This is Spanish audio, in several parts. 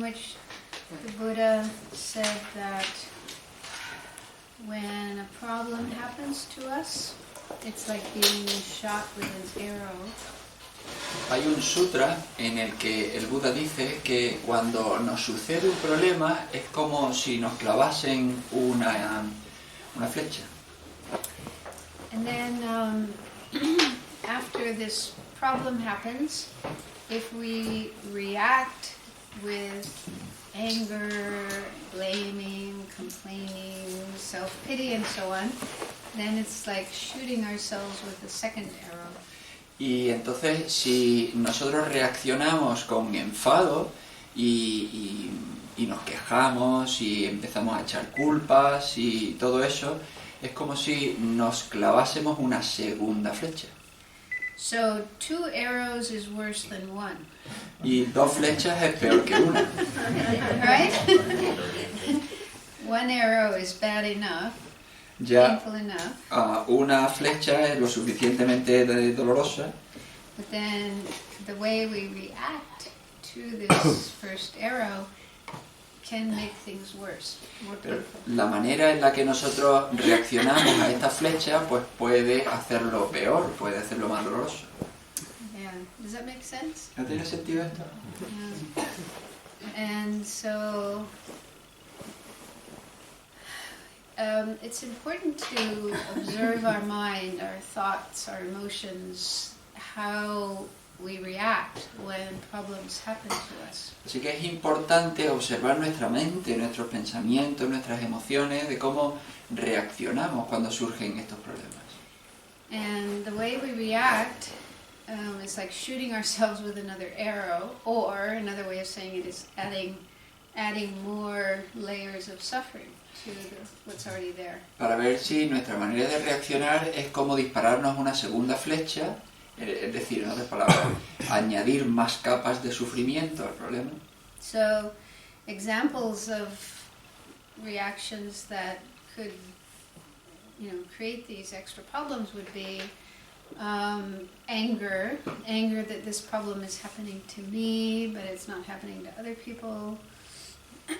which the Buddha said that when a problem happens to us, it's like being shot with an arrow. Hay un sutra en el que el Buda dice que cuando nos sucede un problema es como si nos clavasen una flecha. And then after this problem happens, if we react with anger, blaming, complaining, self-pity and so on, then it's like shooting ourselves with a second arrow. Y entonces si nosotros reaccionamos con enfado y nos quejamos y empezamos a echar culpas y todo eso, es como si nos clavásemos una segunda flecha. So 2 arrows is worse than 1. Y 2 flechas es peor que una. Right? 1 arrow is bad enough, Ya painful enough, una flecha es lo suficientemente dolorosa, but then the way we react to this first arrow can make things worse, more pero painful. la manera en la que nosotros reaccionamos a esta flecha pues puede hacerlo peor, puede hacerlo más doloroso. Yeah. Does that make sense? ¿No tiene sentido esto? Yeah. And so it's important to observe our mind, our thoughts, our emotions, how we react when problems happen to us. Así que es importante observar nuestra mente, nuestros pensamientos, nuestras emociones, de cómo reaccionamos cuando surgen estos problemas. And the way we react is like shooting ourselves with another arrow, or another way of saying it is adding more layers of suffering to what's already there. Para ver si nuestra manera de reaccionar es como dispararnos una segunda flecha, es decir, en otras palabras, añadir más capas de sufrimiento al problema. So, examples of reactions that could, create these extra problems would be anger that this problem is happening to me, but it's not happening to other people.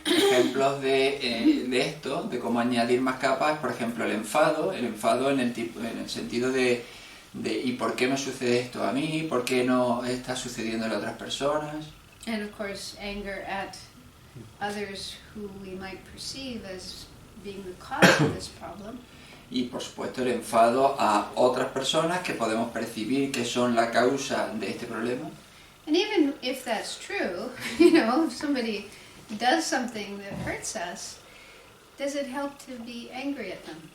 Ejemplos de esto, de cómo añadir más capas, por ejemplo, el enfado en el sentido de ¿y por qué me sucede esto a mí? ¿Por qué no está sucediendo a otras personas? And of course, anger at others who we might perceive as being the cause of this problem. Y por supuesto el enfado a otras personas que podemos percibir que son la causa de este problema. And even if that's true, if somebody does something that hurts us, does it help to be angry at them?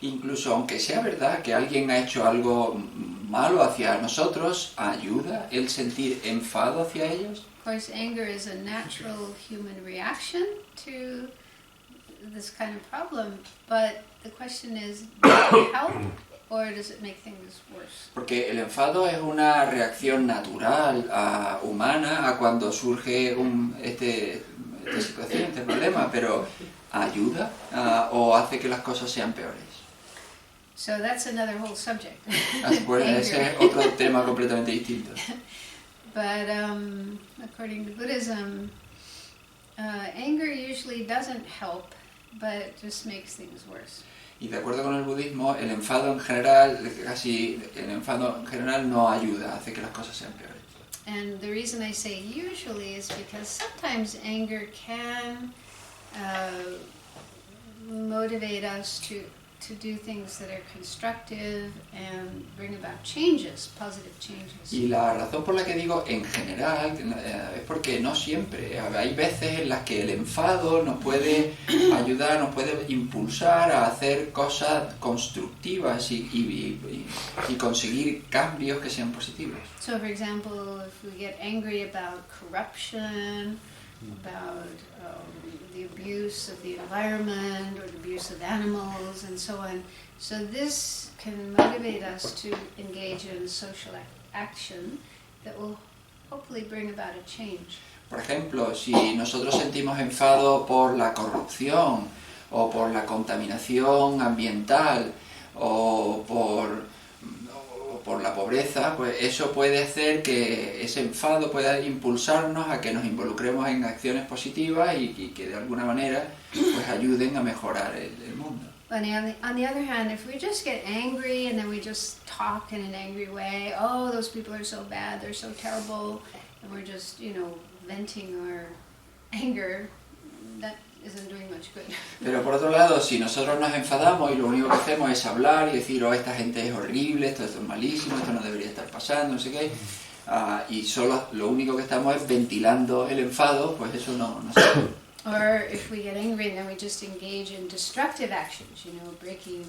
Incluso aunque sea verdad que alguien ha hecho algo malo hacia nosotros, ¿ayuda el sentir enfado hacia ellos? Of course, anger is a natural human reaction to this kind of problem, but the question is, does it help or does it make things worse? Porque el enfado es una reacción natural, humana, a cuando surge esta situación, este problema, pero ¿ayuda o hace que las cosas sean peores? So that's another whole subject. Pues ese es otro tema completamente distinto. But according to Buddhism, anger usually doesn't help, but it just makes things worse. Y de acuerdo con el budismo, el enfado en general no ayuda, hace que las cosas sean peores. And the reason I say usually is because sometimes anger can motivate us to do things that are constructive and bring about changes, positive changes. Y la razón por la que digo en general es porque no siempre. Hay veces en las que el enfado nos puede ayudar, nos puede impulsar a hacer cosas constructivas y conseguir cambios que sean positivos. So, for example, if we get angry about corruption, about the abuse of the environment or the abuse of animals and so on. So this can motivate us to engage in social action that will hopefully bring about a change. Por ejemplo, si nosotros sentimos enfado por la corrupción o por la contaminación ambiental o por la pobreza, pues eso puede hacer que ese enfado pueda impulsarnos a que nos involucremos en acciones positivas y que de alguna manera pues ayuden a mejorar el mundo. But on the other hand, if we just get angry and then we just talk in an angry way, oh, those people are so bad, they're so terrible, and we're just, venting our anger, that isn't doing much good. Pero por otro lado, si nosotros nos enfadamos y lo único que hacemos es hablar y decir, oh, esta gente es horrible, esto es malísimo, esto no debería estar pasando, no sé qué, y solo lo único que estamos es ventilando el enfado, pues eso no sirve. Or if we get angry and then we just engage in destructive actions, breaking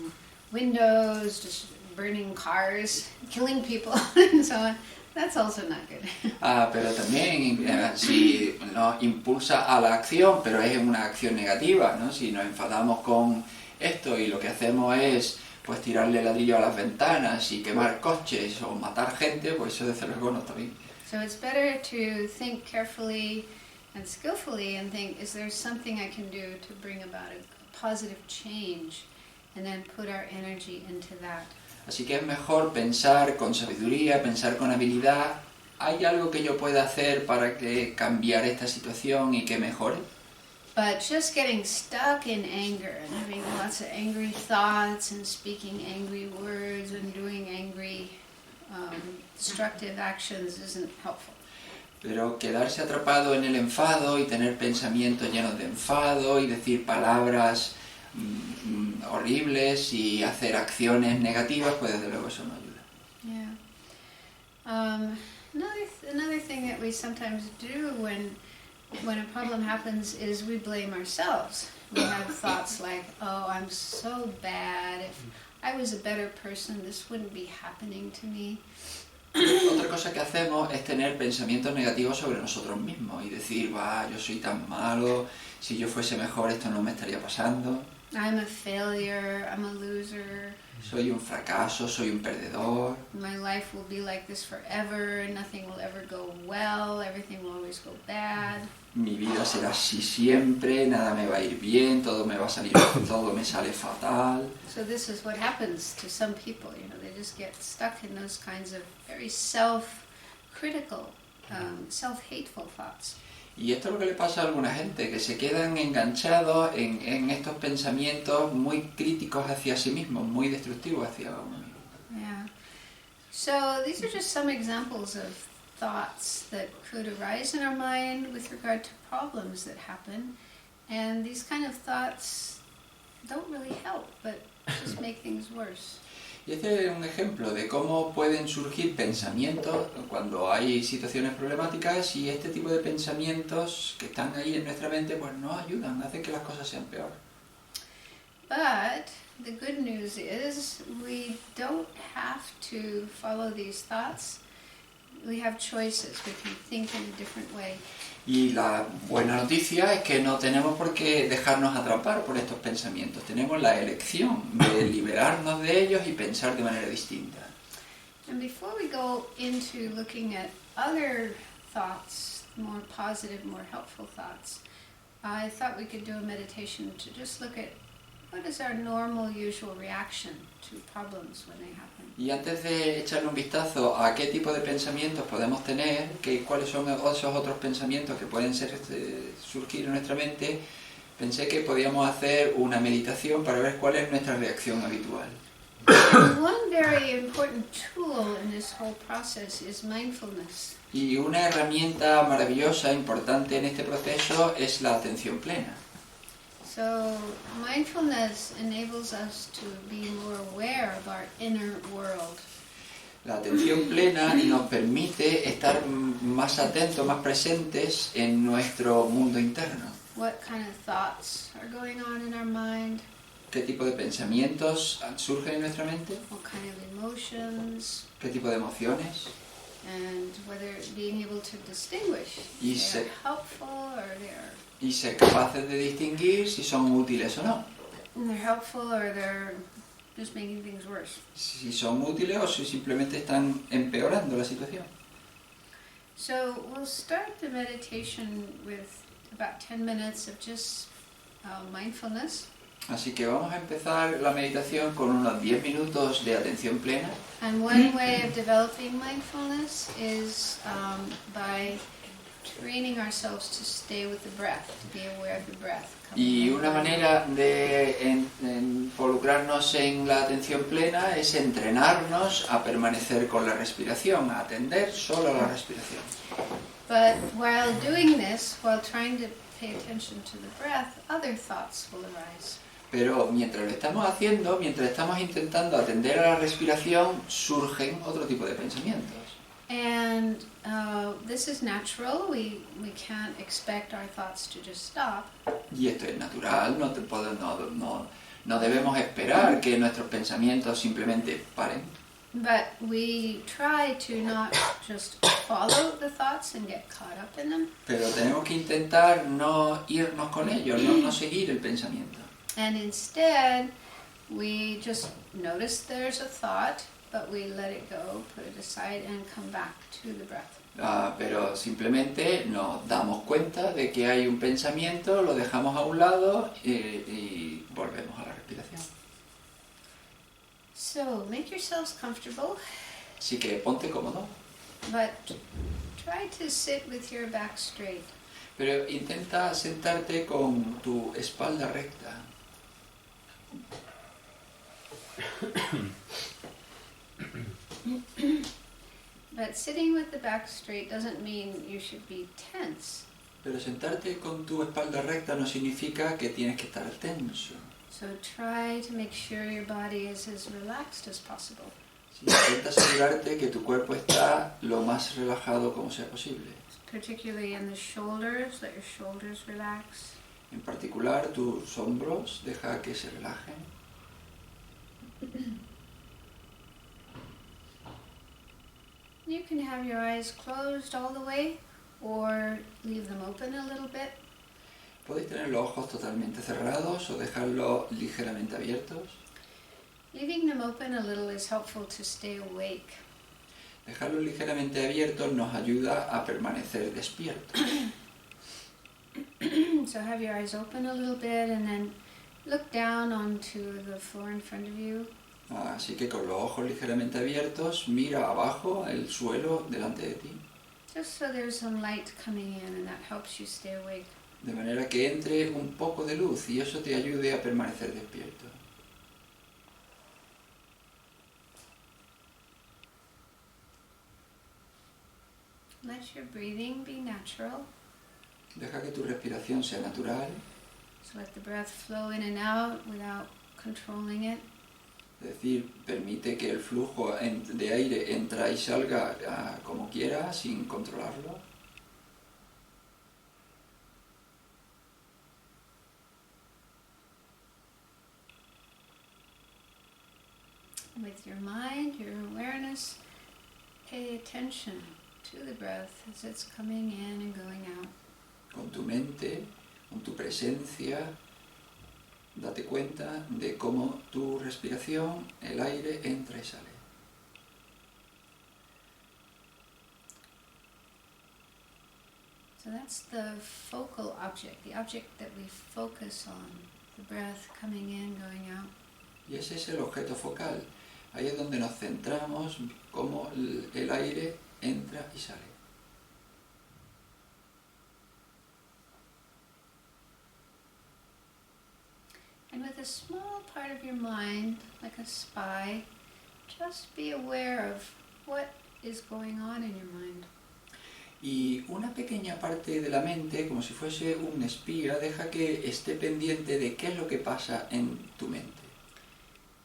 windows, just burning cars, killing people, and so on, that's also not good. Pero también si nos impulsa a la acción, pero es una acción negativa, ¿no? Si nos enfadamos con esto y lo que hacemos es pues tirarle ladrillo a las ventanas y quemar coches o matar gente, pues eso desde luego no está bien. So it's better to think carefully and skillfully and think, is there something I can do to bring about a positive change, and then put our energy into that. Así que es mejor pensar con sabiduría, pensar con habilidad. ¿Hay algo que yo pueda hacer para que cambiar esta situación y que mejore? But just getting stuck in anger and having lots of angry thoughts and speaking angry words and doing angry, destructive actions isn't helpful. Pero quedarse atrapado en el enfado y tener pensamientos llenos de enfado y decir palabras horribles y hacer acciones negativas, pues desde luego eso no ayuda. Yeah. Another thing that we sometimes do when a problem happens is we blame ourselves. We have thoughts like, oh, I'm so bad. If I was a better person, this wouldn't be happening to me. Otra cosa que hacemos es tener pensamientos negativos sobre nosotros mismos y decir, yo soy tan malo, si yo fuese mejor esto no me estaría pasando. I'm a failure, I'm a loser. Soy un fracaso, soy un perdedor. My life will be like this forever, nothing will ever go well, everything will always go bad. Mi vida será así siempre, nada me va a ir bien, todo me va a salir, todo me sale fatal. So this is what happens to some people, they just get stuck in those kinds of very self-critical, self-hateful thoughts. Y esto es lo que le pasa a alguna gente, que se quedan enganchados en estos pensamientos muy críticos hacia sí mismos, muy destructivos hacia uno mismo. Yeah. So these are just some examples of thoughts that could arise in our mind with regard to problems that happen. And these kind of thoughts don't really help, but just make things worse. Y este es un ejemplo de cómo pueden surgir pensamientos cuando hay situaciones problemáticas y este tipo de pensamientos que están ahí en nuestra mente pues no ayudan, hacen que las cosas sean peor. But the good news is we don't have to follow these thoughts. We have choices. We can think in a different way. Y la buena noticia es que no tenemos por qué dejarnos atrapar por estos pensamientos. Tenemos la elección de liberarnos de ellos y pensar de manera distinta. And before we go into looking at other thoughts, more positive, more helpful thoughts, I thought we could do a meditation to just look at what is our normal, usual reaction to problems when they happen. Y antes de echarle un vistazo a qué tipo de pensamientos podemos tener, cuáles son esos otros pensamientos que pueden surgir en nuestra mente, pensé que podíamos hacer una meditación para ver cuál es nuestra reacción habitual. One very important tool in this whole process is mindfulness. Y una herramienta maravillosa, importante en este proceso, es la atención plena. So mindfulness enables us to be more aware of our inner world. La atención plena nos permite estar más atentos, más presentes en nuestro mundo interno. What kind of thoughts are going on in our mind? ¿Qué tipo de pensamientos surgen en nuestra mente? What kind of emotions? ¿Qué tipo de emociones? And whether being able to distinguish Y if se- they're helpful or they're Y ser capaces de distinguir si son útiles o no. just making things worse. Si son útiles o si simplemente están empeorando la situación. So we'll start the meditation with about 10 minutes of just mindfulness. Así que vamos a empezar la meditación con unos 10 minutos de atención plena. And one way of developing mindfulness is by training ourselves to stay with the breath, to be aware of the breath. Y una manera de involucrarnos en la atención plena es entrenarnos a permanecer con la respiración, a atender solo a la respiración. But while doing this, while trying to pay attention to the breath, other thoughts will arise. Pero mientras lo estamos haciendo, mientras estamos intentando atender a la respiración, surgen otro tipo de pensamientos. And this is natural. We can't expect our thoughts to just stop. Y esto es natural, no debemos esperar que nuestros pensamientos simplemente paren. But we try to not just follow the thoughts and get caught up in them. Pero tenemos que intentar no irnos con ellos, no seguir el pensamiento. And instead, we just notice there's a thought, but we let it go, put it aside, and come back to the breath. Pero simplemente nos damos cuenta de que hay un pensamiento, lo dejamos a un lado y volvemos a la respiración. So make yourselves comfortable, Así que ponte cómodo, but try to sit with your back straight. pero intenta sentarte con tu espalda recta. But sitting with the back straight doesn't mean you should be tense. Pero sentarte con tu espalda recta no significa que tienes que estar tenso. So try to make sure your body is as relaxed as possible. Sí, intenta asegurarte que tu cuerpo está lo más relajado como sea posible. Particularly in the shoulders, let your shoulders relax. En particular, tus hombros, deja que se relajen. You can have your eyes closed all the way or leave them open a little bit. Podéis tener los ojos totalmente cerrados o dejarlos ligeramente abiertos. Leaving them open a little is helpful to stay awake. Dejarlos ligeramente abiertos nos ayuda a permanecer despiertos. So have your eyes open a little bit and then look down onto the floor in front of you. Así que con los ojos ligeramente abiertos, mira abajo el suelo delante de ti, Just so there's some light coming in and that helps you stay awake. de manera que entre un poco de luz y eso te ayude a permanecer despierto. Let your breathing be natural. Deja que tu respiración sea natural, So let the breath flow in and out without controlling it. es decir, permite que el flujo de aire entra y salga como quiera, sin controlarlo. With your mind, your awareness, pay attention to the breath as it's coming in and going out. Con tu mente, con tu presencia, date cuenta de cómo tu respiración, el aire entra y sale. So that's the focal object, the object that we focus on, the breath coming in, going out. Y ese es el objeto focal. Ahí es donde nos centramos, cómo el aire entra y sale. And with a small part of your mind, like a spy, just be aware of what is going on in your mind. Y una pequeña parte de la mente, como si fuese un espía, deja que esté pendiente de qué es lo que pasa en tu mente.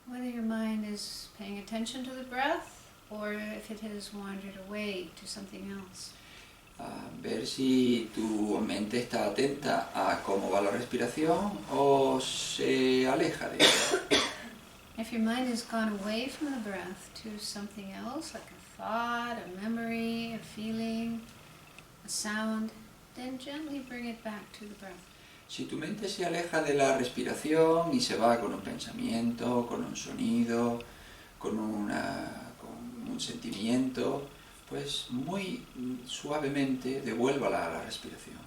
Whether your mind is paying attention to the breath or if it has wandered away to something else. Ver si tu mente está atenta a cómo va la respiración o se aleja de ella. If your mind has gone away from the breath to something else, like a thought, a memory, a feeling, a sound, then gently bring it back to the breath. Si tu mente se aleja de la respiración y se va con un pensamiento, con un sonido, con un sentimiento, pues muy suavemente devuélvala a la respiración.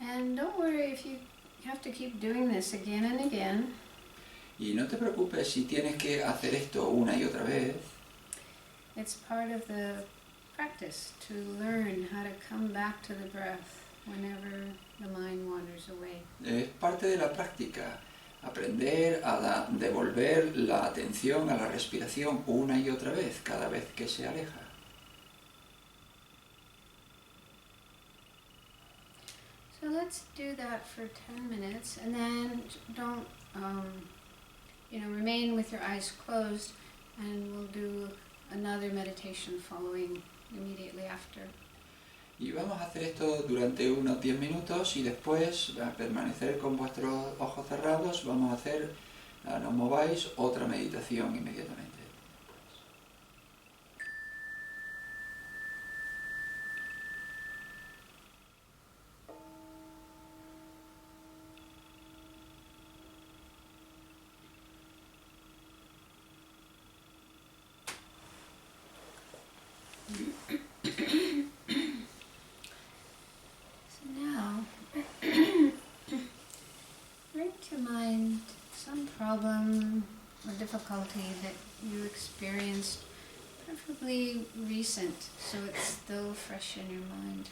And don't worry if you You have to keep doing this again and again. Y no te preocupes si tienes que hacer esto una y otra vez. It's part of the practice to learn how to come back to the breath whenever the mind wanders away. Es parte de la práctica, aprender a devolver la atención a la respiración una y otra vez, cada vez que se aleja. So let's do that for 10 minutes and then don't, remain with your eyes closed, and we'll do another meditation following immediately after. Y vamos a hacer esto durante unos 10 minutos y después a permanecer con vuestros ojos cerrados. Vamos a hacer, no mováis, otra meditación inmediatamente. So now, bring to mind some problem or difficulty that you experienced, preferably recent, so it's still fresh in your mind.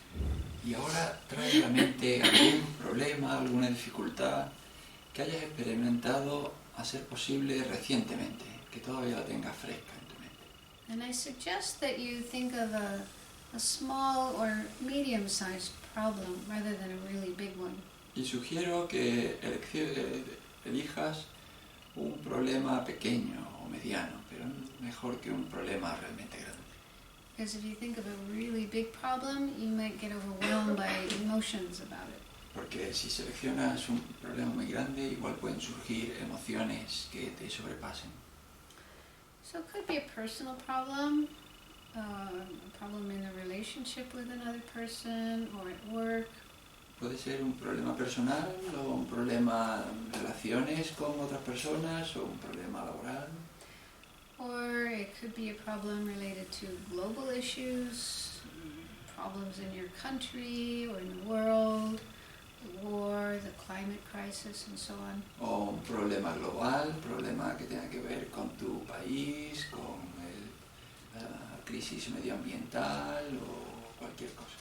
Y ahora trae a la mente algún problema, alguna dificultad que hayas experimentado a ser posible recientemente, que todavía la tengas fresca en tu mente. And I suggest that you think of a small or medium-sized problem rather than a really big one. Y sugiero que elijas un problema pequeño o mediano, pero mejor que un problema realmente grande. Because if you think of a really big problem, you might get overwhelmed by emotions about it. Porque si seleccionas un problema muy grande, igual pueden surgir emociones que te sobrepasen. So it could be a personal problem, a problem in a relationship with another person or at work. Puede ser un problema personal o un problema en relaciones con otras personas o un problema laboral. Or it could be a problem related to global issues, problems in your country or in the world, the war, the climate crisis, and so on. O un problema global, problema que tenga que ver con tu país, con la crisis medioambiental o cualquier cosa.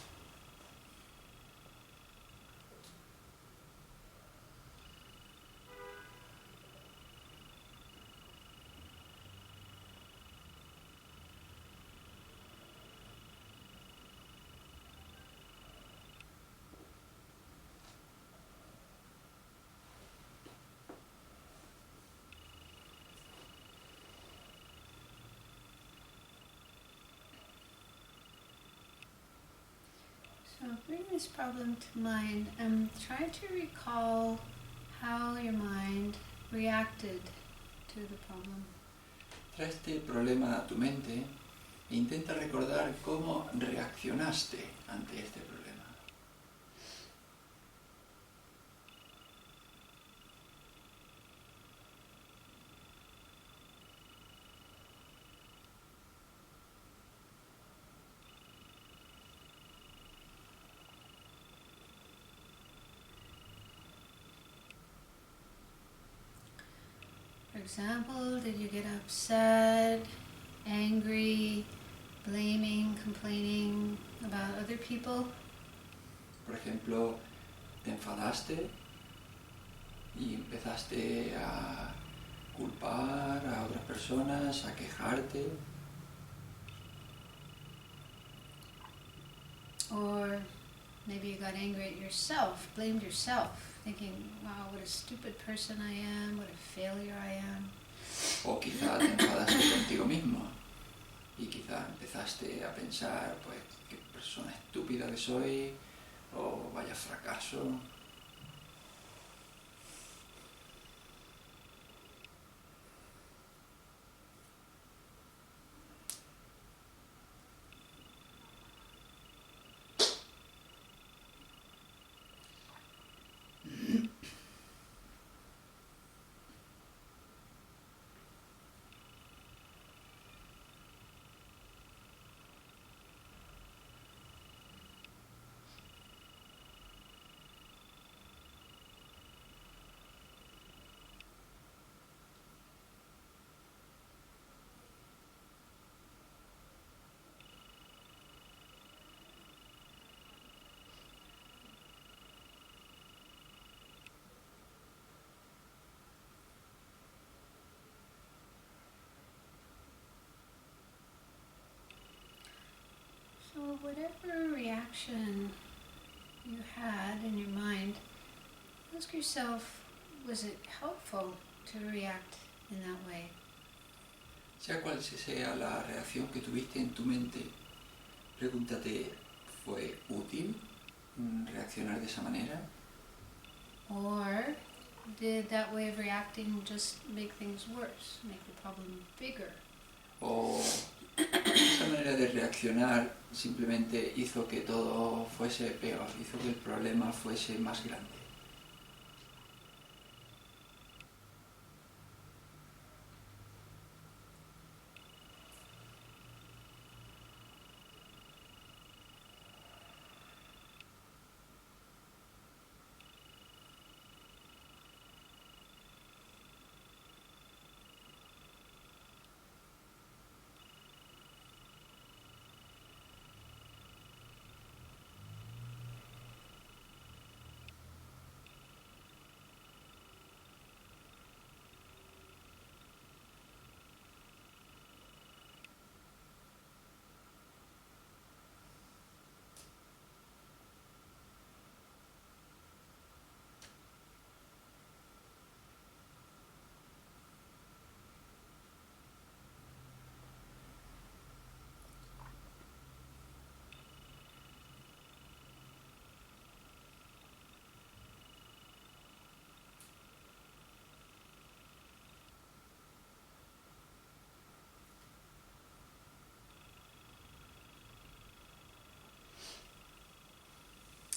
So bring this problem to mind and try to recall how your mind reacted to the problem. Trae este problema a tu mente e intenta recordar cómo reaccionaste ante este problema. For example, did you get upset, angry, blaming, complaining about other people? Por ejemplo, te enfadaste y empezaste a culpar a otras personas, a quejarte. Or maybe you got angry at yourself, blamed yourself, thinking, wow, what a stupid person I am, what a failure I am. O quizá te enfadaste contigo mismo y quizá empezaste a pensar, pues, qué persona estúpida que soy, o vaya fracaso. whatever reaction you had in your mind, ask yourself, was it helpful to react in that way? Sea cual sea la reacción que tuviste en tu mente, pregúntate, ¿fue útil reaccionar de esa manera? Or did that way of reacting just make things worse, make the problem bigger? ¿O esa manera de reaccionar simplemente hizo que todo fuese peor, hizo que el problema fuese más grande?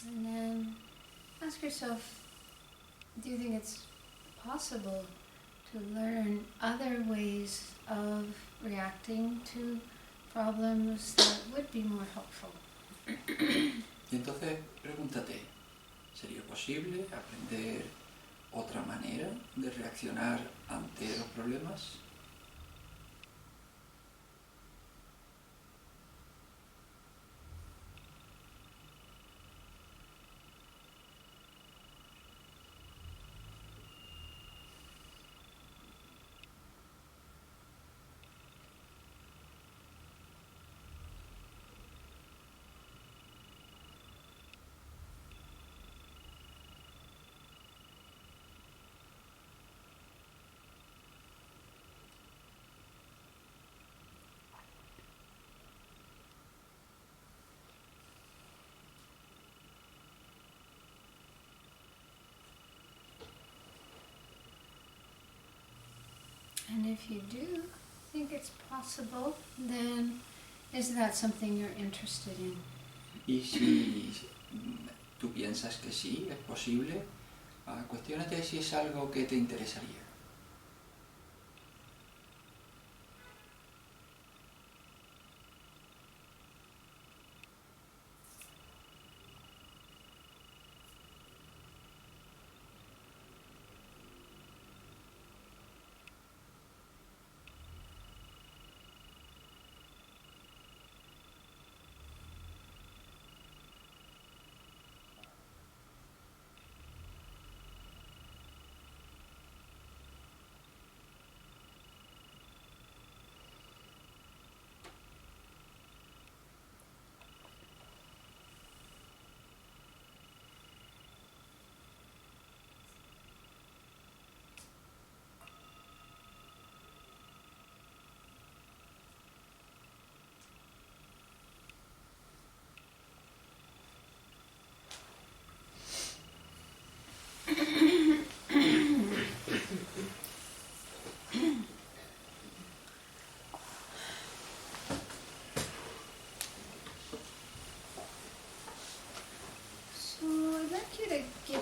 And then ask yourself, do you think it's possible to learn other ways of reacting to problems that would be more helpful? Y entonces pregúntate, ¿sería posible aprender otra manera de reaccionar ante los problemas? And if you do think it's possible, then is that something you're interested in? Y si tú piensas que sí, es posible, cuestiónate si es algo que te interesaría.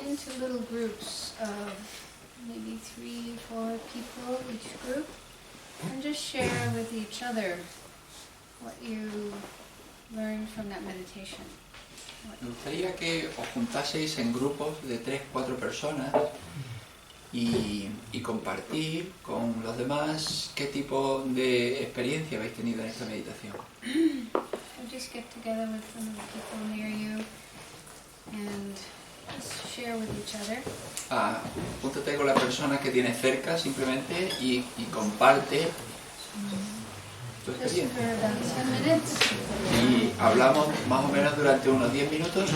Into little groups of maybe 3 or 4 people each group, and just share with each other what you learned from that meditation. Me gustaría que os juntaseis en grupos de 3-4 personas y compartir con los demás qué tipo de experiencia habéis tenido en esta meditación. And just get together with some of the people near you and just share with each other. Júntate con la persona que tienes cerca simplemente y comparte tu just Bien. for about 10 minutes. Y hablamos más o menos durante unos 10 minutos.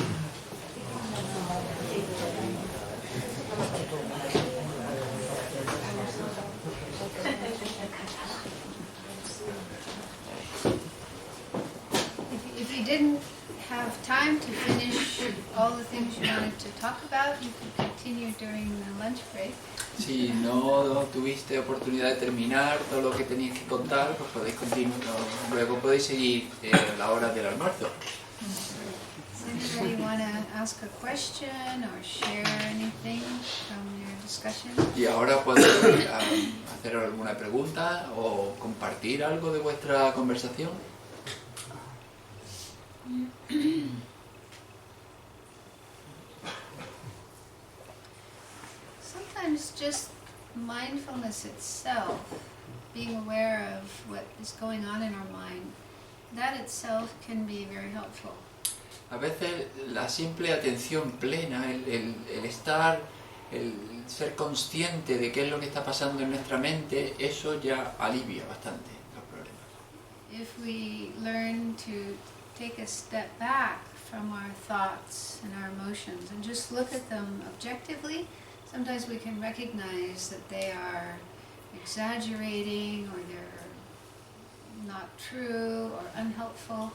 If you didn't have time to finish all the things you wanted to talk about, you could continue during the lunch break. Si no tuviste oportunidad de terminar todo lo que teníais que contar, pues podéis continuar. Luego podéis seguir la hora del almuerzo. Does anybody want to ask a question or share anything from your discussion? Y ahora podéis hacer alguna pregunta o compartir algo de vuestra conversación. Sometimes just mindfulness itself, being aware of what is going on in our mind, that itself can be very helpful. A veces la simple atención plena, el estar, el ser consciente de qué es lo que está pasando en nuestra mente, eso ya alivia bastante los problemas. If we learn to take a step back from our thoughts and our emotions and just look at them objectively, sometimes we can recognize that they are exaggerating or they're not true or unhelpful.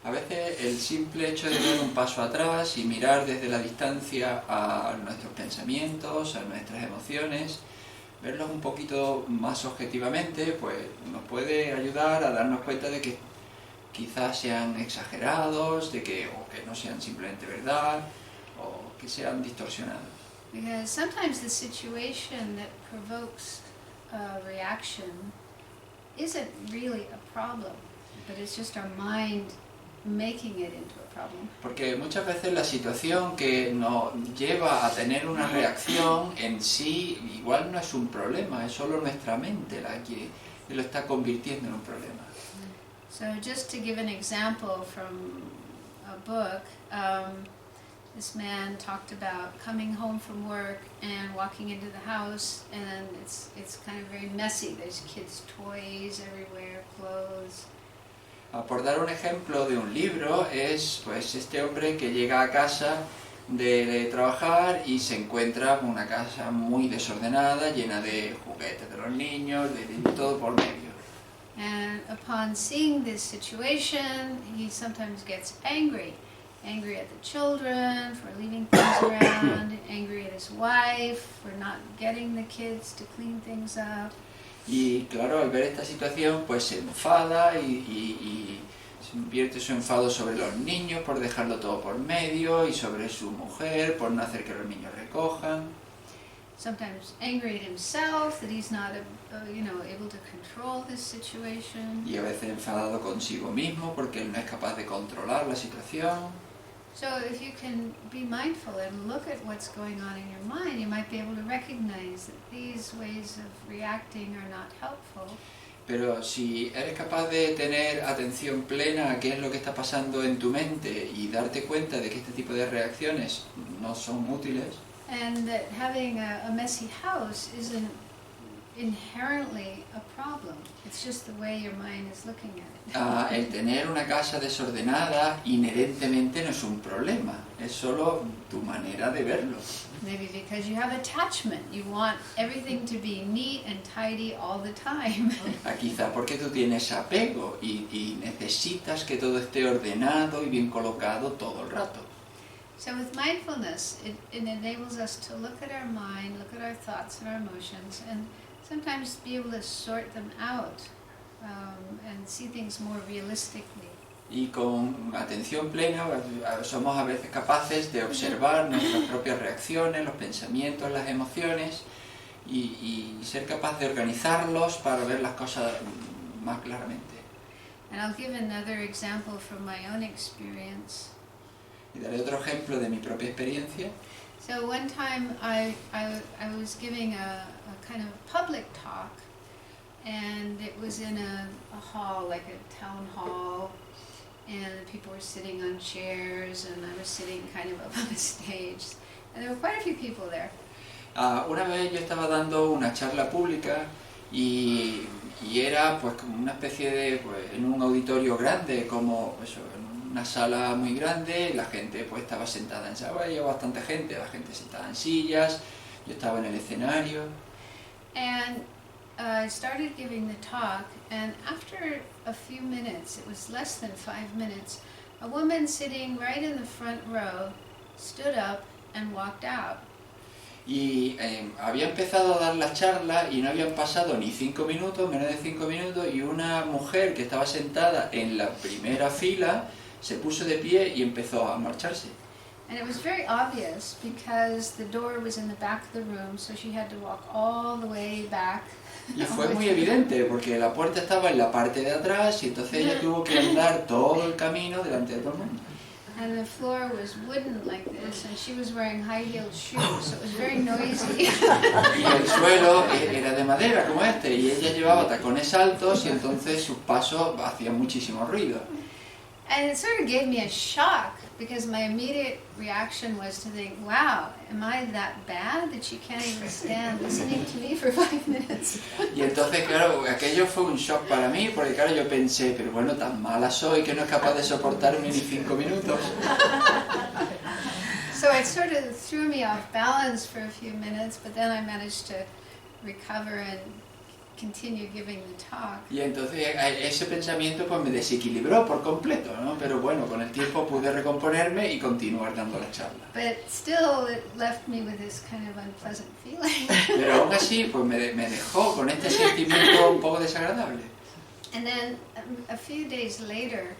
A veces el simple hecho de dar un paso atrás y mirar desde la distancia a nuestros pensamientos, a nuestras emociones, verlos un poquito más objetivamente, pues nos puede ayudar a darnos cuenta de que quizás sean exagerados, o que no sean simplemente verdad, o que sean distorsionados. Because sometimes the situation that provokes a reaction isn't really a problem, but it's just our mind making it into a problem. Porque muchas veces la situación que nos lleva a tener una reacción en sí igual no es un problema, es solo nuestra mente la que lo está convirtiendo en un problema. So just to give an example from a book, this man talked about coming home from work and walking into the house, and it's kind of very messy. There's kids' toys everywhere, clothes. Por dar un ejemplo de un libro, es pues este hombre que llega a casa de trabajar y se encuentra una casa muy desordenada, llena de juguetes de los niños, de todo por medio. And upon seeing this situation, he sometimes gets angry. Angry at the children for leaving things around, angry at his wife for not getting the kids to clean things up. Y claro, al ver esta situación, pues se enfada y se invierte su enfado sobre los niños por dejarlo todo por medio y sobre su mujer por no hacer que los niños recojan. Sometimes angry at himself that he's not, able to control this situation. Y a veces enfadado consigo mismo porque él no es capaz de controlar la situación. So if you can be mindful and look at what's going on in your mind, you might be able to recognize that these ways of reacting are not helpful. Pero si eres capaz de tener atención plena a qué es lo que está pasando en tu mente y darte cuenta de que este tipo de reacciones no son útiles, And that having a messy house isn't inherently a problem. It's just the way your mind is looking at it. el tener una casa desordenada inherentemente no es un problema, es solo tu manera de verlo. Maybe because you have attachment. You want everything to be neat and tidy all the time. Quizá porque tú tienes apego y necesitas que todo esté ordenado y bien colocado todo el rato. So with mindfulness, it enables us to look at our mind, look at our thoughts and our emotions, and sometimes be able to sort them out and see things more realistically. Y con atención plena somos a veces capaces de observar nuestras propias reacciones, los pensamientos, las emociones y ser capaz de organizarlos para ver las cosas más claramente. And I'll give another example from my own experience. Y daré otro ejemplo de mi propia experiencia. So one time I was giving a kind of public talk, and it was in a hall, like a town hall, and people were sitting on chairs, and I was sitting kind of up on the stage, and there were quite a few people there. Una vez yo estaba dando una charla pública y era pues como una especie de, pues, en un auditorio grande, como eso, en una sala muy grande, la gente pues estaba sentada en sillas, había bastante gente, la gente sentada en sillas, yo estaba en el escenario. And I started giving the talk, and after a few minutes, it was less than 5 minutes, a woman sitting right in the front row stood up and walked out. Y había empezado a dar la charla y no habían pasado ni 5 minutos, menos de 5 minutos, y una mujer que estaba sentada en la primera fila se puso de pie y empezó a marcharse. And it was very obvious because the door was in the back of the room, so she had to walk all the way back. Y fue muy evidente porque la puerta estaba en la parte de atrás y entonces ella tuvo que andar todo el camino delante de todo el mundo. And the floor was wooden like this, and she was wearing high-heeled shoes, so it was very noisy. Y el suelo era de madera como este y ella llevaba tacones altos y entonces sus pasos hacían muchísimo ruido. And it sort of gave me a shock because my immediate reaction was to think, wow, am I that bad that she can't even stand listening to me for 5 minutes? Y entonces, claro, aquello fue un shock para mí, porque claro, yo pensé, pero bueno, tan mala soy que no es capaz de soportarme ni 5 minutos. So it sort of threw me off balance for a few minutes, but then I managed to recover and continue giving the talk. Y entonces ese pensamiento pues me desequilibró por completo, ¿no? Pero bueno, con el tiempo pude recomponerme y continuar dando la charla. But still, it left me with this kind of unpleasant feeling. Pero aún así, pues me dejó con este sentimiento un poco desagradable. And then a few days later,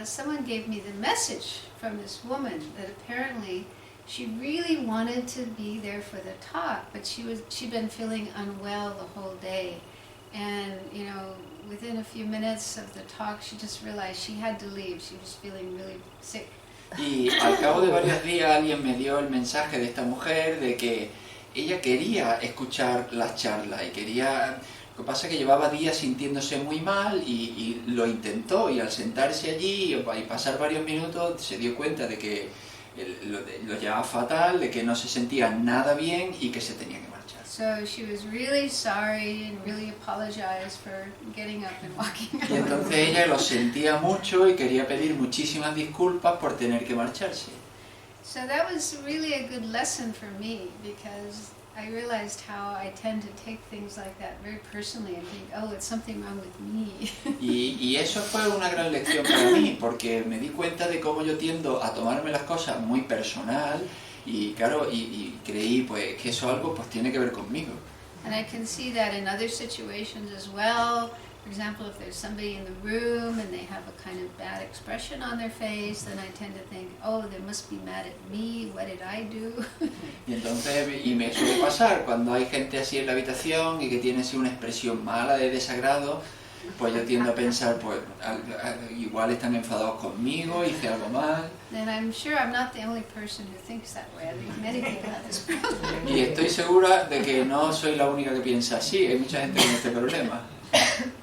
someone gave me the message from this woman that apparently she really wanted to be there for the talk, but she'd been feeling unwell the whole day. And, you know, within a few minutes of the talk, she just realized she had to leave. She was feeling really sick. Y al cabo de varios días alguien me dio el mensaje de esta mujer de que ella quería escuchar la charla y quería... Lo que pasa es que llevaba días sintiéndose muy mal y lo intentó, y al sentarse allí y pasar varios minutos se dio cuenta de que lo llevaba fatal, de que no se sentía nada bien y que se tenía que marchar. So she was really sorry and really apologized for getting up and walking out. Y entonces ella lo sentía mucho y quería pedir muchísimas disculpas por tener que marcharse. So that was really a good lesson for me because I realized how I tend to take things like that very personally and think, oh, it's something wrong with me. Y eso fue una gran lección para mí, porque me di cuenta de cómo yo tiendo a tomarme las cosas muy personal y claro, y creí pues que eso algo pues tiene que ver conmigo. And I can see that in other situations as well. For example, if there's somebody in the room and they have a kind of bad expression on their face, then I tend to think, oh, they must be mad at me, what did I do? Y entonces, y me suele pasar cuando hay gente así en la habitación y que tiene así una expresión mala de desagrado, pues yo tiendo a pensar, pues igual están enfadados conmigo, hice algo mal. Then I'm sure I'm not the only person who thinks that way. I think many people have this problem. Y estoy segura de que no soy la única que piensa así, hay mucha gente con este problema.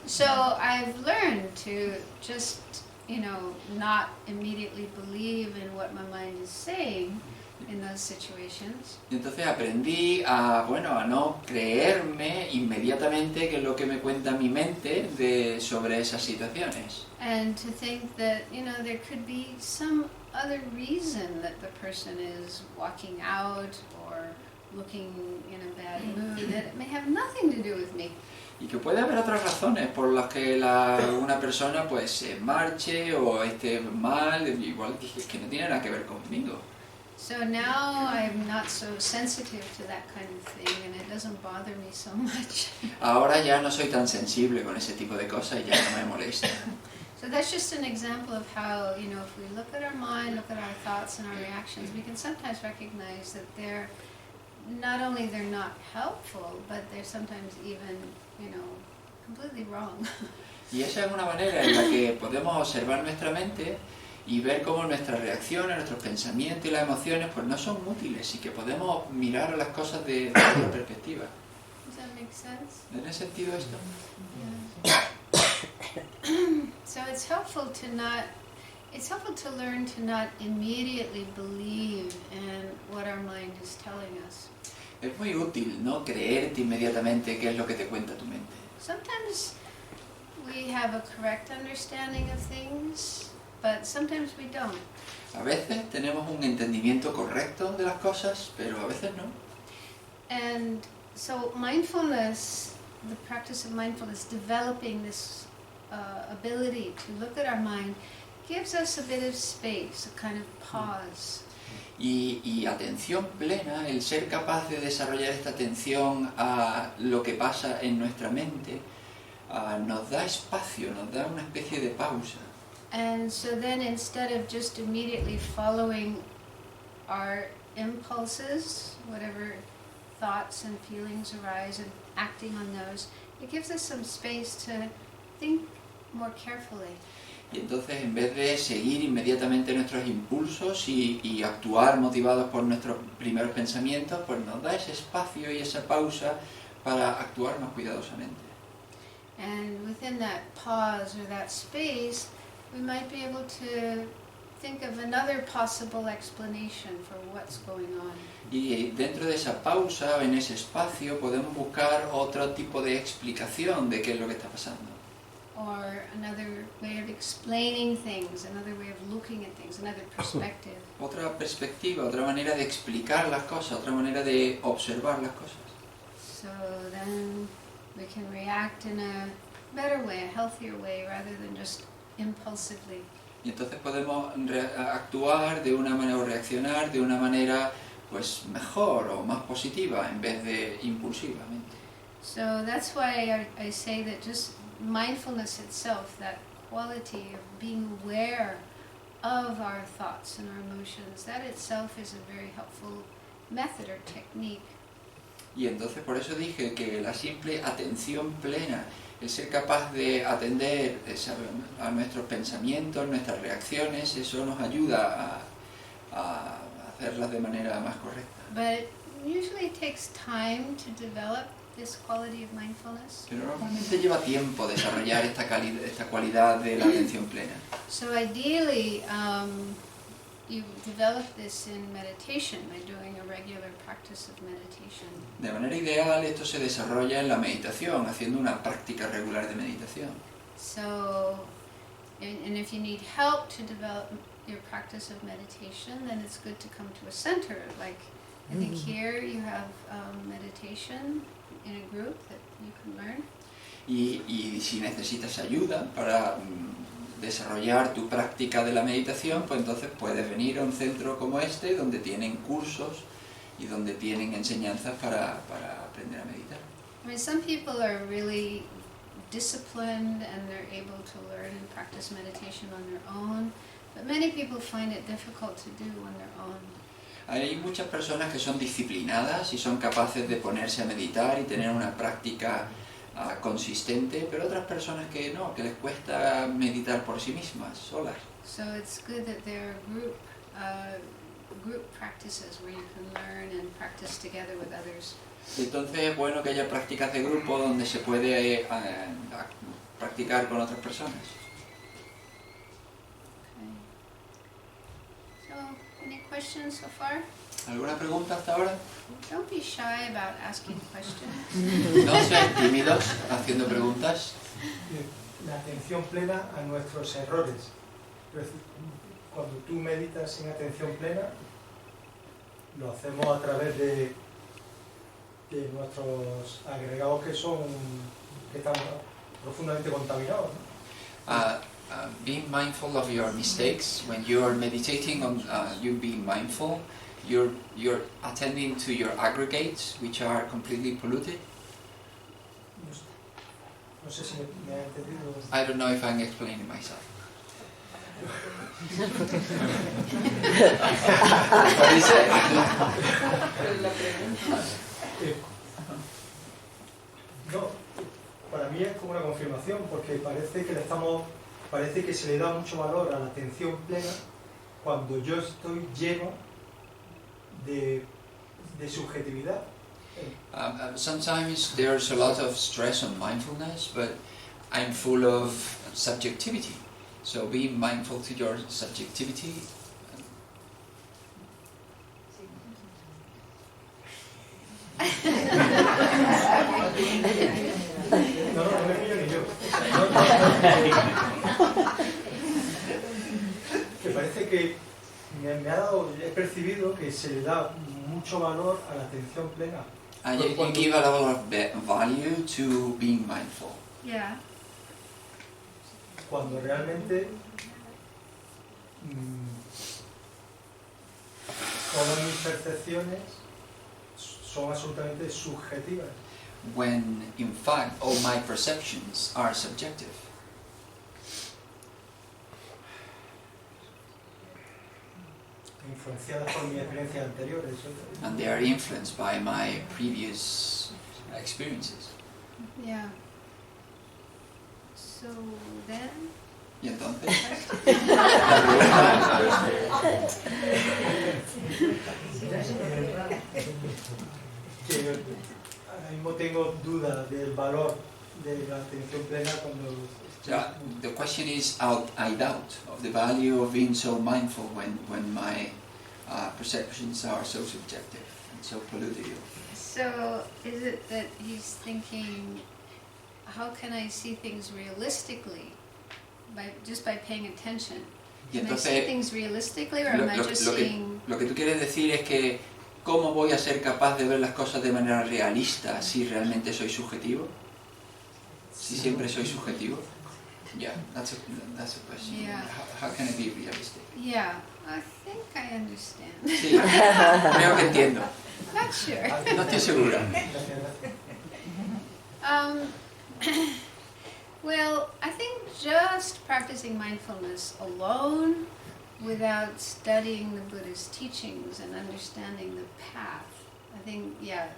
So I've learned to just, you know, not immediately believe in what my mind is saying in those situations. Y entonces aprendí a no creerme inmediatamente que es lo que me cuenta mi mente sobre esas situaciones. And to think that, you know, there could be some other reason that the person is walking out or looking in a bad mood, that it may have nothing to do with me. Y que puede haber otras razones por las que una persona pues se marche o esté mal, igual que no tiene nada que ver conmigo. So now I'm not so sensitive to that kind of thing and it doesn't bother me so much. Ahora ya no soy tan sensible con ese tipo de cosas y ya no me molesta. So that's just an example of how, you know, if we look at our mind, look at our thoughts and our reactions, we can sometimes recognize that they're not helpful, but they're sometimes even, you know, completely wrong. Y esa es una manera en la que podemos observar nuestra mente y ver cómo nuestras reacciones, nuestros pensamientos y las emociones pues no son útiles y que podemos mirar a las cosas de otra perspectiva. Does that make sense? ¿Tiene sentido esto? Yeah. So it's helpful to learn to not immediately believe in what our mind is telling us. Es muy útil, ¿no? Creerte inmediatamente qué es lo que te cuenta tu mente. Sometimes we have a correct understanding of things, but sometimes we don't. A veces tenemos un entendimiento correcto de las cosas, pero a veces no. And so mindfulness, the practice of mindfulness, developing this ability to look at our mind, gives us a bit of space, a kind of pause. Y atención plena, el ser capaz de desarrollar esta atención a lo que pasa en nuestra mente, nos da espacio, nos da una especie de pausa. And so then instead of just immediately following our impulses, whatever thoughts and feelings arise, and acting on those, it gives us some space to think more carefully. Y entonces, en vez de seguir inmediatamente nuestros impulsos y actuar motivados por nuestros primeros pensamientos, pues nos da ese espacio y esa pausa para actuar más cuidadosamente. And within that pause or that space, we might be able to think of another possible explanation for what's going on. Y dentro de esa pausa, en ese espacio, podemos buscar otro tipo de explicación de qué es lo que está pasando. Or another way of explaining things, another way of looking at things, another perspective. Otra perspectiva, otra manera de explicar las cosas, otra manera de observar las cosas. So then we can react in a better way, a healthier way, rather than just impulsively. Y entonces podemos actuar de una manera o reaccionar de una manera pues mejor o más positiva en vez de impulsivamente. So that's why I say that just mindfulness itself, that quality of being aware of our thoughts and our emotions, that itself is a very helpful method or technique. Y entonces por eso dije que la simple atención plena, el ser capaz de atender a nuestros pensamientos, nuestras reacciones, eso nos ayuda a hacerlas de manera más correcta. But usually it takes time to develop this quality of mindfulness. Pero normalmente lleva tiempo desarrollar esta cualidad de la atención plena. So ideally, you develop this in meditation by doing a regular practice of meditation. De manera ideal, esto se desarrolla en la meditación, haciendo una práctica regular de meditación. So, and if you need help to develop your practice of meditation, then it's good to come to a center. Like, I think here you have meditation in a group that you can learn. Y si necesitas ayuda para desarrollar tu práctica de la meditación, pues entonces puedes venir a un centro como este, donde tienen cursos y donde tienen enseñanzas para aprender a meditar. I mean, some people are really disciplined and they're able to learn and practice meditation on their own, but many people find it difficult to do on their own. Hay muchas personas que son disciplinadas y son capaces de ponerse a meditar y tener una práctica consistente, pero otras personas que no, que les cuesta meditar por sí mismas, solas. So it's good that there are group practices where you can learn and practice together with others. Entonces es bueno que haya prácticas de grupo donde se puede practicar con otras personas. Okay. So, any questions so far? ¿Alguna pregunta hasta ahora? Don't be shy about asking questions. No sean tímidos haciendo preguntas. La atención plena a nuestros errores. Es decir, cuando tú meditas en atención plena, lo hacemos a través de nuestros agregados que están profundamente contaminados, ¿no? Being mindful of your mistakes. When you are meditating on you being mindful, you're attending to your aggregates, which are completely polluted. No sé si me ha entendido. I don't know if I'm explaining myself. What is it? No, para mí es como una confirmación, porque parece que se le da mucho valor a la atención plena cuando yo estoy lleno de subjetividad. Sometimes there's a lot of stress on mindfulness, but I'm full of subjectivity. So being mindful to your subjectivity. No, no me pillo ni yo. Que parece que he percibido que se le da mucho valor a la atención plena. You give a lot of value to being mindful. Yeah. Cuando realmente todas mis percepciones son absolutamente subjetivas. When in fact all my perceptions are subjective. Influenciadas por mis experiencias anteriores. And they are influenced by my previous experiences. Yeah. So then, Y entonces, que ahora mismo tengo duda del valor de la atención plena cuando... the question is, I doubt of the value of being so mindful when my perceptions are so subjective and so polluted. so is it that he's thinking, how can I see things realistically? Just by paying attention. Y Can I see entonces, things realistically, or am I just seeing... lo que tú quieres decir es que ¿cómo voy a ser capaz de ver las cosas de manera realista si realmente soy subjetivo? Si siempre soy subjetivo. Yeah, that's a question. Yeah. How can I be realistic? Yeah, I think I understand. Sí, creo que entiendo. Not sure. No estoy segura. Well, I think just practicing mindfulness alone, without studying the Buddha's teachings and understanding the path, I think, yeah,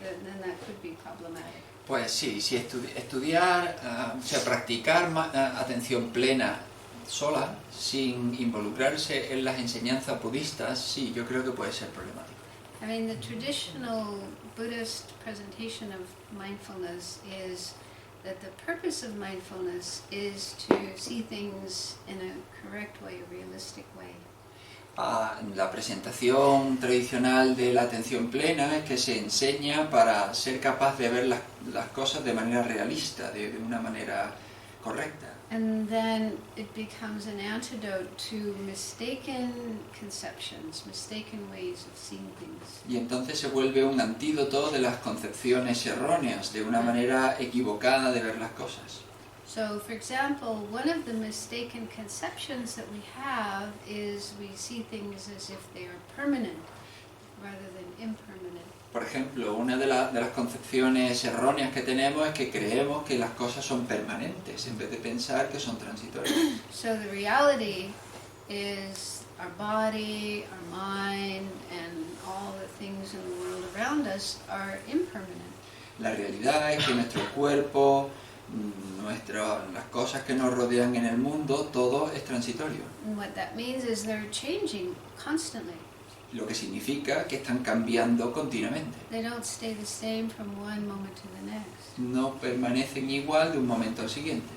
then that could be problematic. Pues sí, si estudiar, o sea, practicar atención plena sola, sin involucrarse en las enseñanzas budistas, sí, yo creo que puede ser problemático. I mean, the traditional Buddhist presentation of mindfulness is that the purpose of mindfulness is to see things in a correct way, a realistic way. La presentación tradicional de la atención plena es que se enseña para ser capaz de ver las cosas de manera realista, de una manera correcta. And then it becomes an antidote to mistaken conceptions, mistaken ways of seeing things. Y entonces se vuelve un antídoto de las concepciones erróneas, de una manera equivocada de ver las cosas. So, for example, one of the mistaken conceptions that we have is we see things as if they are permanent rather than impermanent. Por ejemplo, una de las concepciones erróneas que tenemos es que creemos que las cosas son permanentes en vez de pensar que son transitorias. So the reality is our body, our mind, and all the things in the world around us are impermanent. La realidad es que nuestro cuerpo, las cosas que nos rodean en el mundo, todo es transitorio. And what that means is they're changing constantly. Lo que significa que están cambiando continuamente. They don't stay the same from one moment to the next. No permanecen igual de un momento al siguiente.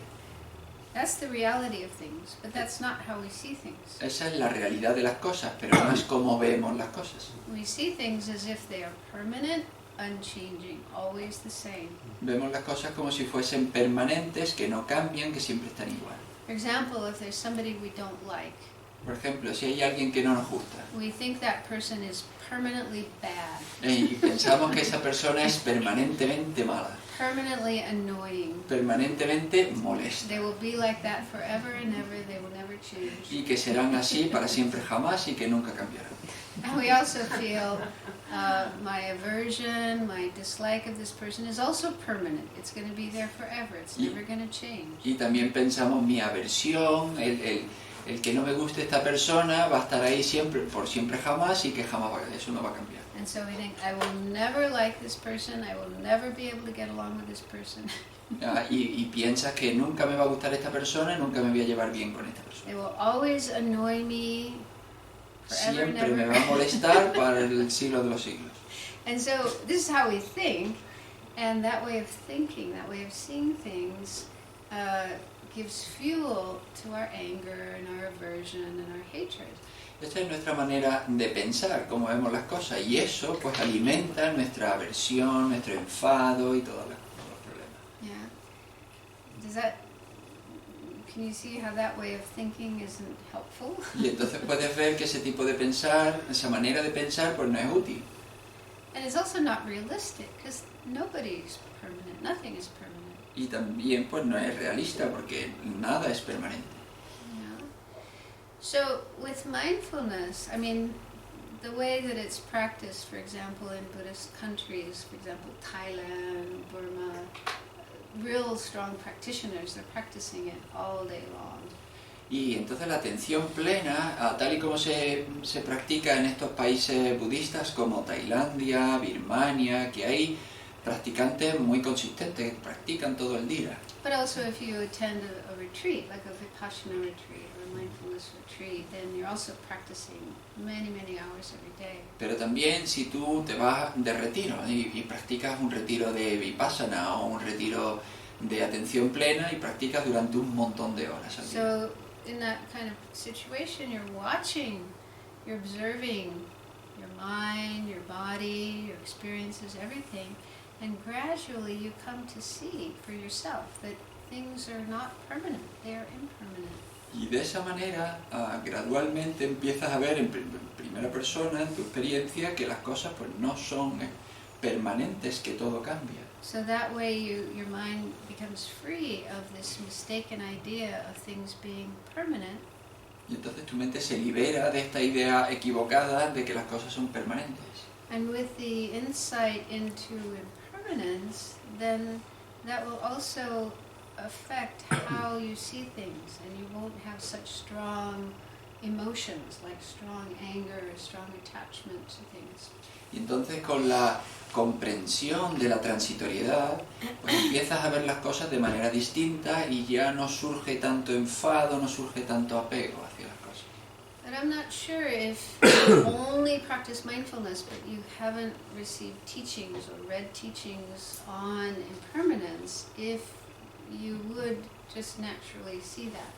That's the reality of things, but that's not how we see things. Esa es la realidad de las cosas, pero no es como vemos las cosas. We see things as if they are permanent, unchanging, always the same. Vemos las cosas como si fuesen permanentes, que no cambian, que siempre están igual. For example, if there's somebody we don't like, Por ejemplo, si hay alguien que no nos gusta we think that person is permanently bad, y pensamos que esa persona es permanentemente mala, permanently annoying. permanentemente molesta, They will be like that forever and ever, they will never change. y que serán así para siempre jamás y que nunca cambiarán. And we also feel my aversion, my dislike of this person is also permanent. It's going to be there forever. It's never going to change. Y también pensamos mi aversión, el que no me guste esta persona va a estar ahí siempre, por siempre jamás y que jamás eso no va a cambiar. And so we think, I will never like this person. I will never be able to get along with this person. Y piensas que nunca me va a gustar esta persona y nunca me voy a llevar bien con esta persona. They will always annoy me forever and Siempre me ever. va a molestar para el siglo de los siglos. And so this is how we think, and that way of thinking, that way of seeing things, gives fuel to our anger and our aversion and our hatred. Esta es nuestra manera de pensar, cómo vemos las cosas, y eso pues alimenta nuestra aversión, nuestro enfado y todos los problemas. Yeah. Does that? Can you see how that way of thinking isn't helpful? Y entonces puedes ver que ese tipo de pensar, esa manera de pensar, pues no es útil. And it's also not realistic because nobody's permanent. Nothing is permanent. Y también pues no es realista porque nada es permanente. Yeah. So with mindfulness, I mean, the way that it's practiced, for example, in Buddhist countries, for example, Thailand, Burma, real strong practitioners, they're practicing it all day long. Y entonces la atención plena, tal y como se practica en estos países budistas como Tailandia, Birmania, que hay practicantes muy consistentes que practican todo el día. But also if you attend a retreat, like a Vipassana retreat or a mindfulness retreat, then you're also practicing many, many hours every day. Pero también si tú te vas de retiro y practicas un retiro de Vipassana o un retiro de atención plena y practicas durante un montón de horas al día. So in that kind of situation, you're watching, you're observing your mind, your body, your experiences, everything, and gradually you come to see for yourself that things are not permanent, they are impermanent. Y de esa manera, gradualmente empiezas a ver en primera persona, en tu experiencia, que las cosas pues no son permanentes, que todo cambia. So that way your mind becomes free of this mistaken idea of things being permanent. Y entonces tu mente se libera de esta idea equivocada de que las cosas son permanentes. And with the insight into impermanence, then that will also affect how you see things, and you won't have such strong emotions like strong anger or strong attachment to things. Y entonces con la comprensión de la transitoriedad, pues empiezas a ver las cosas de manera distinta y ya no surge tanto enfado, no surge tanto apego hacia las cosas. But I'm not sure if you only practice mindfulness, but you haven't received teachings or read teachings on impermanence, if you would just naturally see that.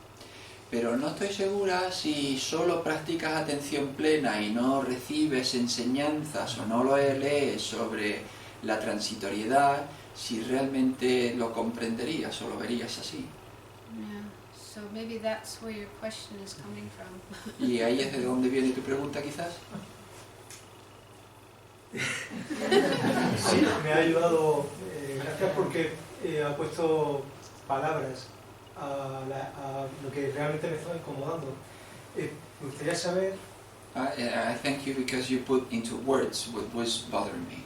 Pero no estoy segura si solo practicas atención plena y no recibes enseñanzas o no lo lees sobre la transitoriedad, si realmente lo comprenderías o lo verías así. Yeah. So maybe that's where your question is coming from. Y ahí es de donde viene tu pregunta quizás. Sí, me ha ayudado, gracias porque ha puesto palabras a lo que realmente me estaba incomodando. Me gustaría saber, I thank you because you put into words what was bothering me.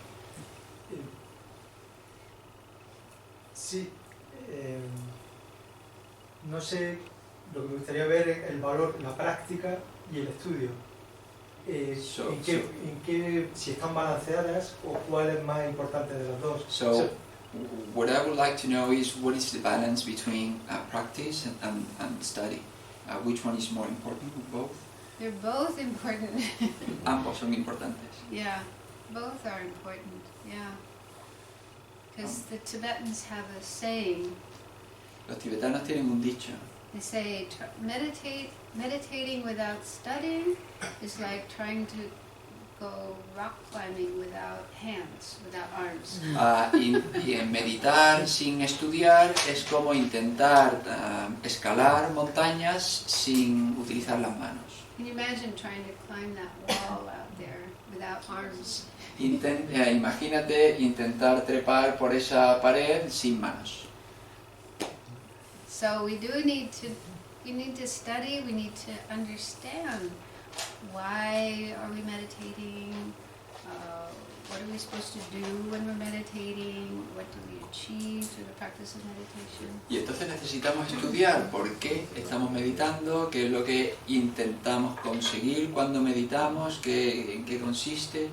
sí, no sé, lo que me gustaría ver es el valor, la práctica y el estudio. Si están balanceadas o cuál es más importante de las dos. So, what I would like to know is what is the balance between practice and study? Which one is more important? Both? They're both important. Ambos son importantes. Yeah, both are important. Yeah. Because the Tibetans have a saying. Los tibetanos tienen un dicho. They say meditating without studying is like trying to go rock climbing without hands, without arms. Y en meditar sin estudiar es como intentar escalar montañas sin utilizar las manos. Can you imagine trying to climb that wall out there without arms? Imagínate intentar trepar por esa pared sin manos. So we need to study, we need to understand why are we meditating, what are we supposed to do when we're meditating, what do we achieve through the practice of meditation. Y entonces necesitamos estudiar por qué estamos meditando, qué es lo que intentamos conseguir cuando meditamos, en qué consiste.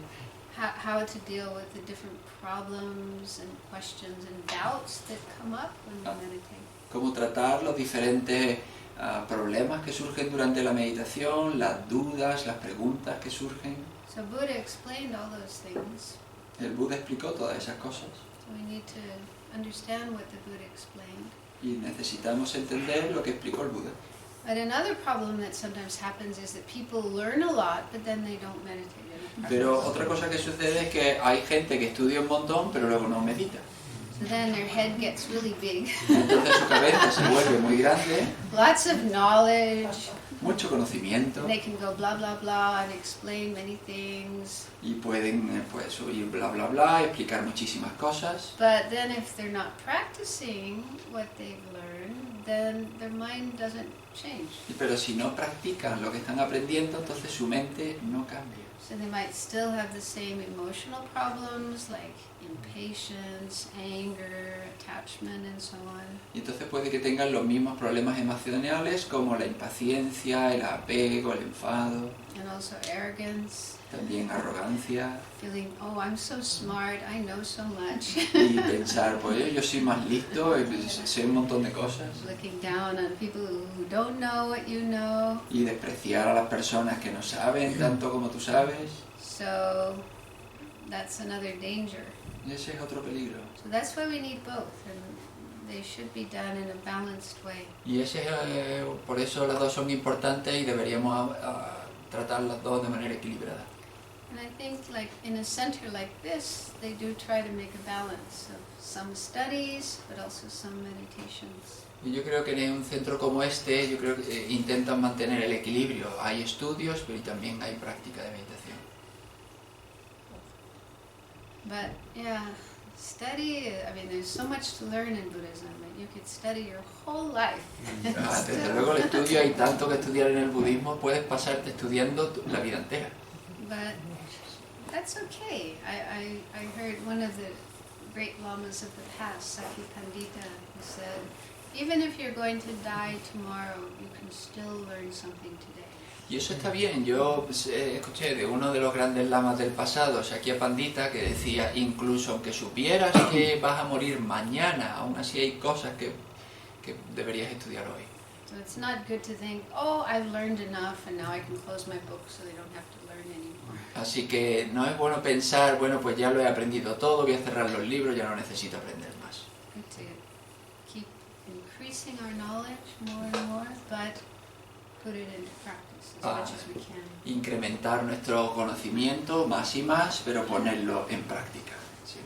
How to deal with the different problems and questions and doubts that come up when we meditate. Cómo tratar los diferentes problemas que surgen durante la meditación, las dudas, las preguntas que surgen. So Buddha explained all those things. El Buda explicó todas esas cosas. So we need to understand what the Buddha explained. Y necesitamos entender lo que explicó el Buda. But another problem that sometimes happens is that people learn a lot, but then they don't meditate enough. Pero otra cosa que sucede es que hay gente que estudia un montón, pero luego no medita. So then their head gets really big. Entonces su cabeza se vuelve muy grande, Lots of knowledge. mucho conocimiento, They can go blah blah blah and explain many things. y pueden pues oír bla bla bla, explicar muchísimas cosas. But then if they're not practicing what they've learned, then their mind doesn't change. Pero si no practican lo que están aprendiendo, entonces su mente no cambia. So they might still have the same emotional problems like impatience, anger, attachment, and so on. Y entonces puede que tengan los mismos problemas emocionales como la impaciencia, el apego, el enfado, And also arrogance, también arrogancia, feeling, oh, I'm so smart, I know so much. y pensar, pues yo soy más listo, sé un montón de cosas, Looking down on people who don't know what you know. y despreciar a las personas que no saben tanto como tú sabes. So that's another danger. Y ese es otro peligro. So that's why we need both, and they should be done in a balanced way. Y ese, por eso las dos son importantes y deberíamos tratar las dos de manera equilibrada. And I think like in a center like this, they do try to make a balance of some studies, but also some meditations. Y yo creo que en un centro como este, yo creo que intentan mantener el equilibrio. Hay estudios, pero también hay práctica de meditación. But yeah, study, I mean, there's so much to learn in Buddhism that you could study your whole life. Desde luego el estudio, hay tanto que estudiar en el budismo, puedes pasarte estudiando la vida entera. But that's okay. I heard one of the great lamas of the past, Sakya Pandita, who said, even if you're going to die tomorrow, you can still learn something today. Y eso está bien. Yo escuché de uno de los grandes lamas del pasado, Sakya Pandita, que decía, incluso aunque supieras que vas a morir mañana, aún así hay cosas que deberías estudiar hoy. So it's not good to think, oh, I've learned enough and now I can close my book so they don't have to learn anymore. Así que no es bueno pensar, bueno, pues ya lo he aprendido todo, voy a cerrar los libros, ya no necesito aprender más. Good to keep increasing our knowledge more and more, but put it into practice as much as we can. Incrementar nuestro conocimiento más y más, pero ponerlo en práctica. Sí.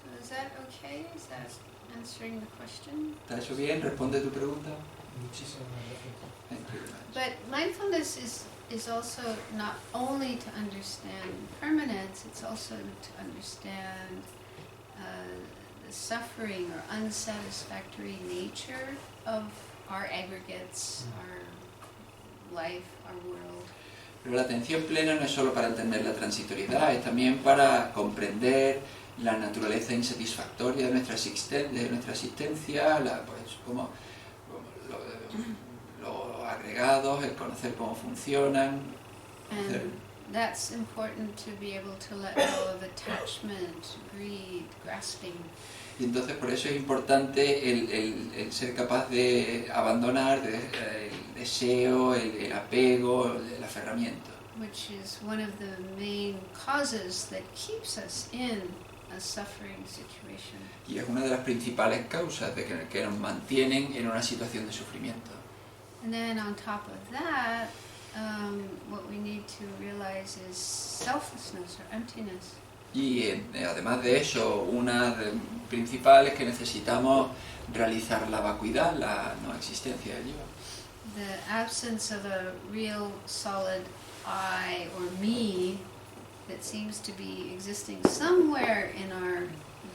So is that okay? Is that answering the question? ¿Está eso bien? ¿Responde tu pregunta? Muchísimas gracias. Thank you very much. But mindfulness is also not only to understand impermanence, it's also to understand the suffering or unsatisfactory nature of our aggregates, our life, our world. Pero la atención plena no es solo para entender la transitoriedad, es también para comprender la naturaleza insatisfactoria de nuestra existencia, pues, como los agregados, el conocer cómo funcionan. And that's important to be able to let go of attachment, greed, grasping. Y entonces por eso es importante el ser capaz de abandonar el deseo, el apego, el aferramiento. Which is one of the main causes that keeps us in a suffering situation. Y es una de las principales causas de que nos mantienen en una situación de sufrimiento. And then on top of that, what we need to realize is selflessness or emptiness. Y además de eso, una de principal es que necesitamos realizar la vacuidad, la no existencia del yo. The absence of a real solid I or me that seems to be existing somewhere in our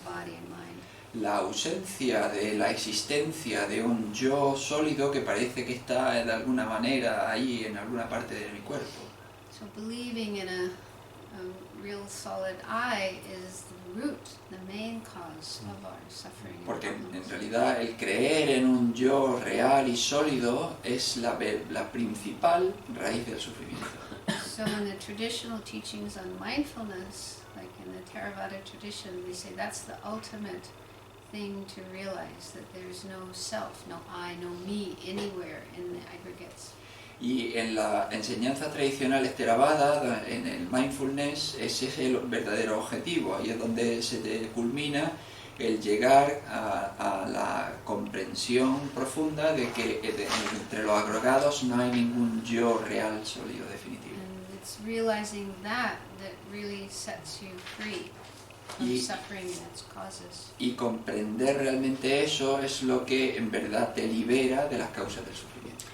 body and mind. La ausencia de la existencia de un yo sólido que parece que está de alguna manera ahí en alguna parte de mi cuerpo. So believing in a real solid I is the root, the main cause of our suffering. and Porque en problems. realidad el creer en un yo real y sólido es la principal raíz del sufrimiento. So in the traditional teachings on mindfulness, like in the Theravada tradition, we say that's the ultimate thing to realize, that there's no self, no I, no me anywhere in the aggregates. Y en la enseñanza tradicional Theravada, en el mindfulness, ese es el verdadero objetivo. Ahí es donde se culmina el llegar a la comprensión profunda de que entre los agregados no hay ningún yo real, sólido, definitivo. And it's realizing that really sets you free from Y- suffering and its causes. Y comprender realmente eso es lo que en verdad te libera de las causas del sufrimiento.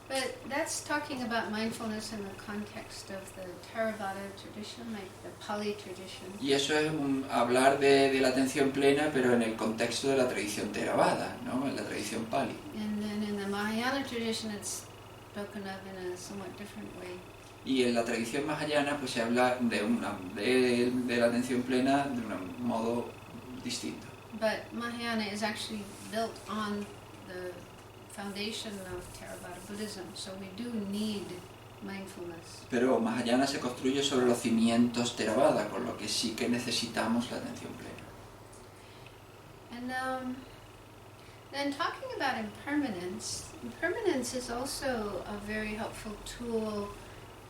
But that's talking about mindfulness in the context of the Theravada tradition, like the Pali tradition. Y eso es hablar de la atención plena, pero en el contexto de la tradición Theravada, ¿no? En la tradición Pali. And then in the Mahayana tradition, it's spoken of in a somewhat different way. Y en la tradición mahayana pues se habla de la atención plena de un modo distinto. But Mahayana is actually built on the foundation of Theravada Buddhism, so we do need mindfulness. Pero mahayana se construye sobre los cimientos Theravada, con lo que sí que necesitamos la atención plena. And then talking about impermanence is also a very helpful tool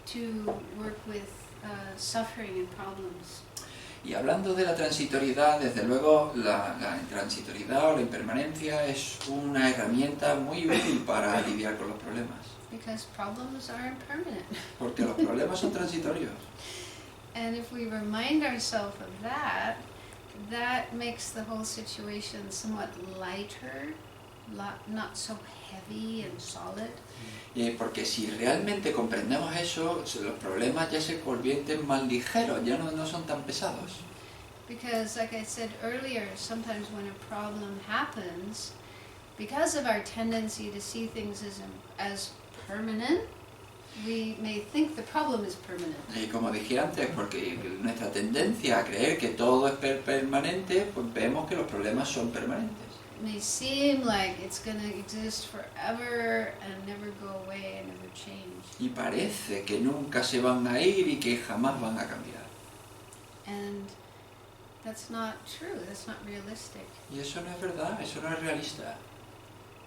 to work with suffering and problems. Y hablando de la transitoriedad, desde luego la transitoriedad o la impermanencia es una herramienta muy útil para lidiar con los problemas, Because problems are impermanent. porque los problemas son transitorios. And if we remind ourselves of that, that makes the whole situation somewhat lighter, not so heavy and solid. Porque si realmente comprendemos eso, los problemas ya se convierten más ligeros, ya no son tan pesados. Because like I said earlier, sometimes when a problem happens, because of our tendency to see things as permanent, we may think the problem is permanent. Y como dije antes, porque nuestra tendencia a creer que todo es permanente, pues vemos que los problemas son permanentes. It may seem like it's going to exist forever and never go away and never change. Y parece que nunca se van a ir y que jamás van a cambiar. And that's not true, that's not realistic. Y eso no es verdad, eso no es realista.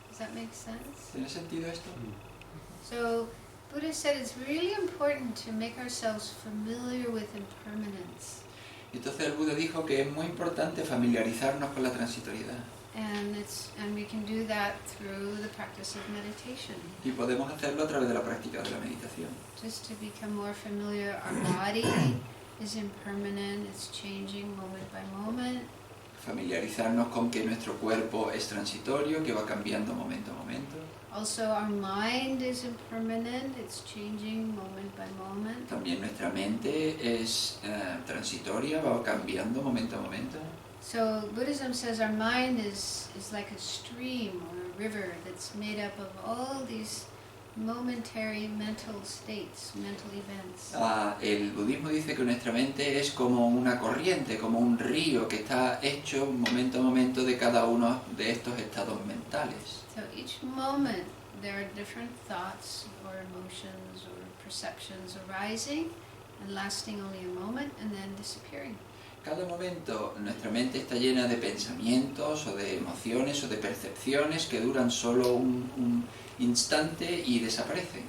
Does that make sense? ¿Tiene sentido esto? So Buddha said it's really important to make ourselves familiar with impermanence. Entonces el Buda dijo que es muy importante familiarizarnos con la transitoriedad. And we can do that through the practice of meditation. Y podemos hacerlo a través de la práctica de la meditación. Just to become more familiar, our body is impermanent, it's changing moment by moment. Familiarizarnos con que nuestro cuerpo es transitorio, que va cambiando momento a momento. Also our mind is impermanent, it's changing moment by moment. También nuestra mente es transitoria, va cambiando momento a momento. So Buddhism says our mind is like a stream or a river that's made up of all these momentary mental states, mental events. El budismo dice que nuestra mente es como una corriente, como un río que está hecho momento a momento de cada uno de estos estados mentales. So each moment there are different thoughts or emotions or perceptions arising and lasting only a moment and then disappearing. Cada momento nuestra mente está llena de pensamientos o de emociones o de percepciones que duran solo un instante y desaparecen.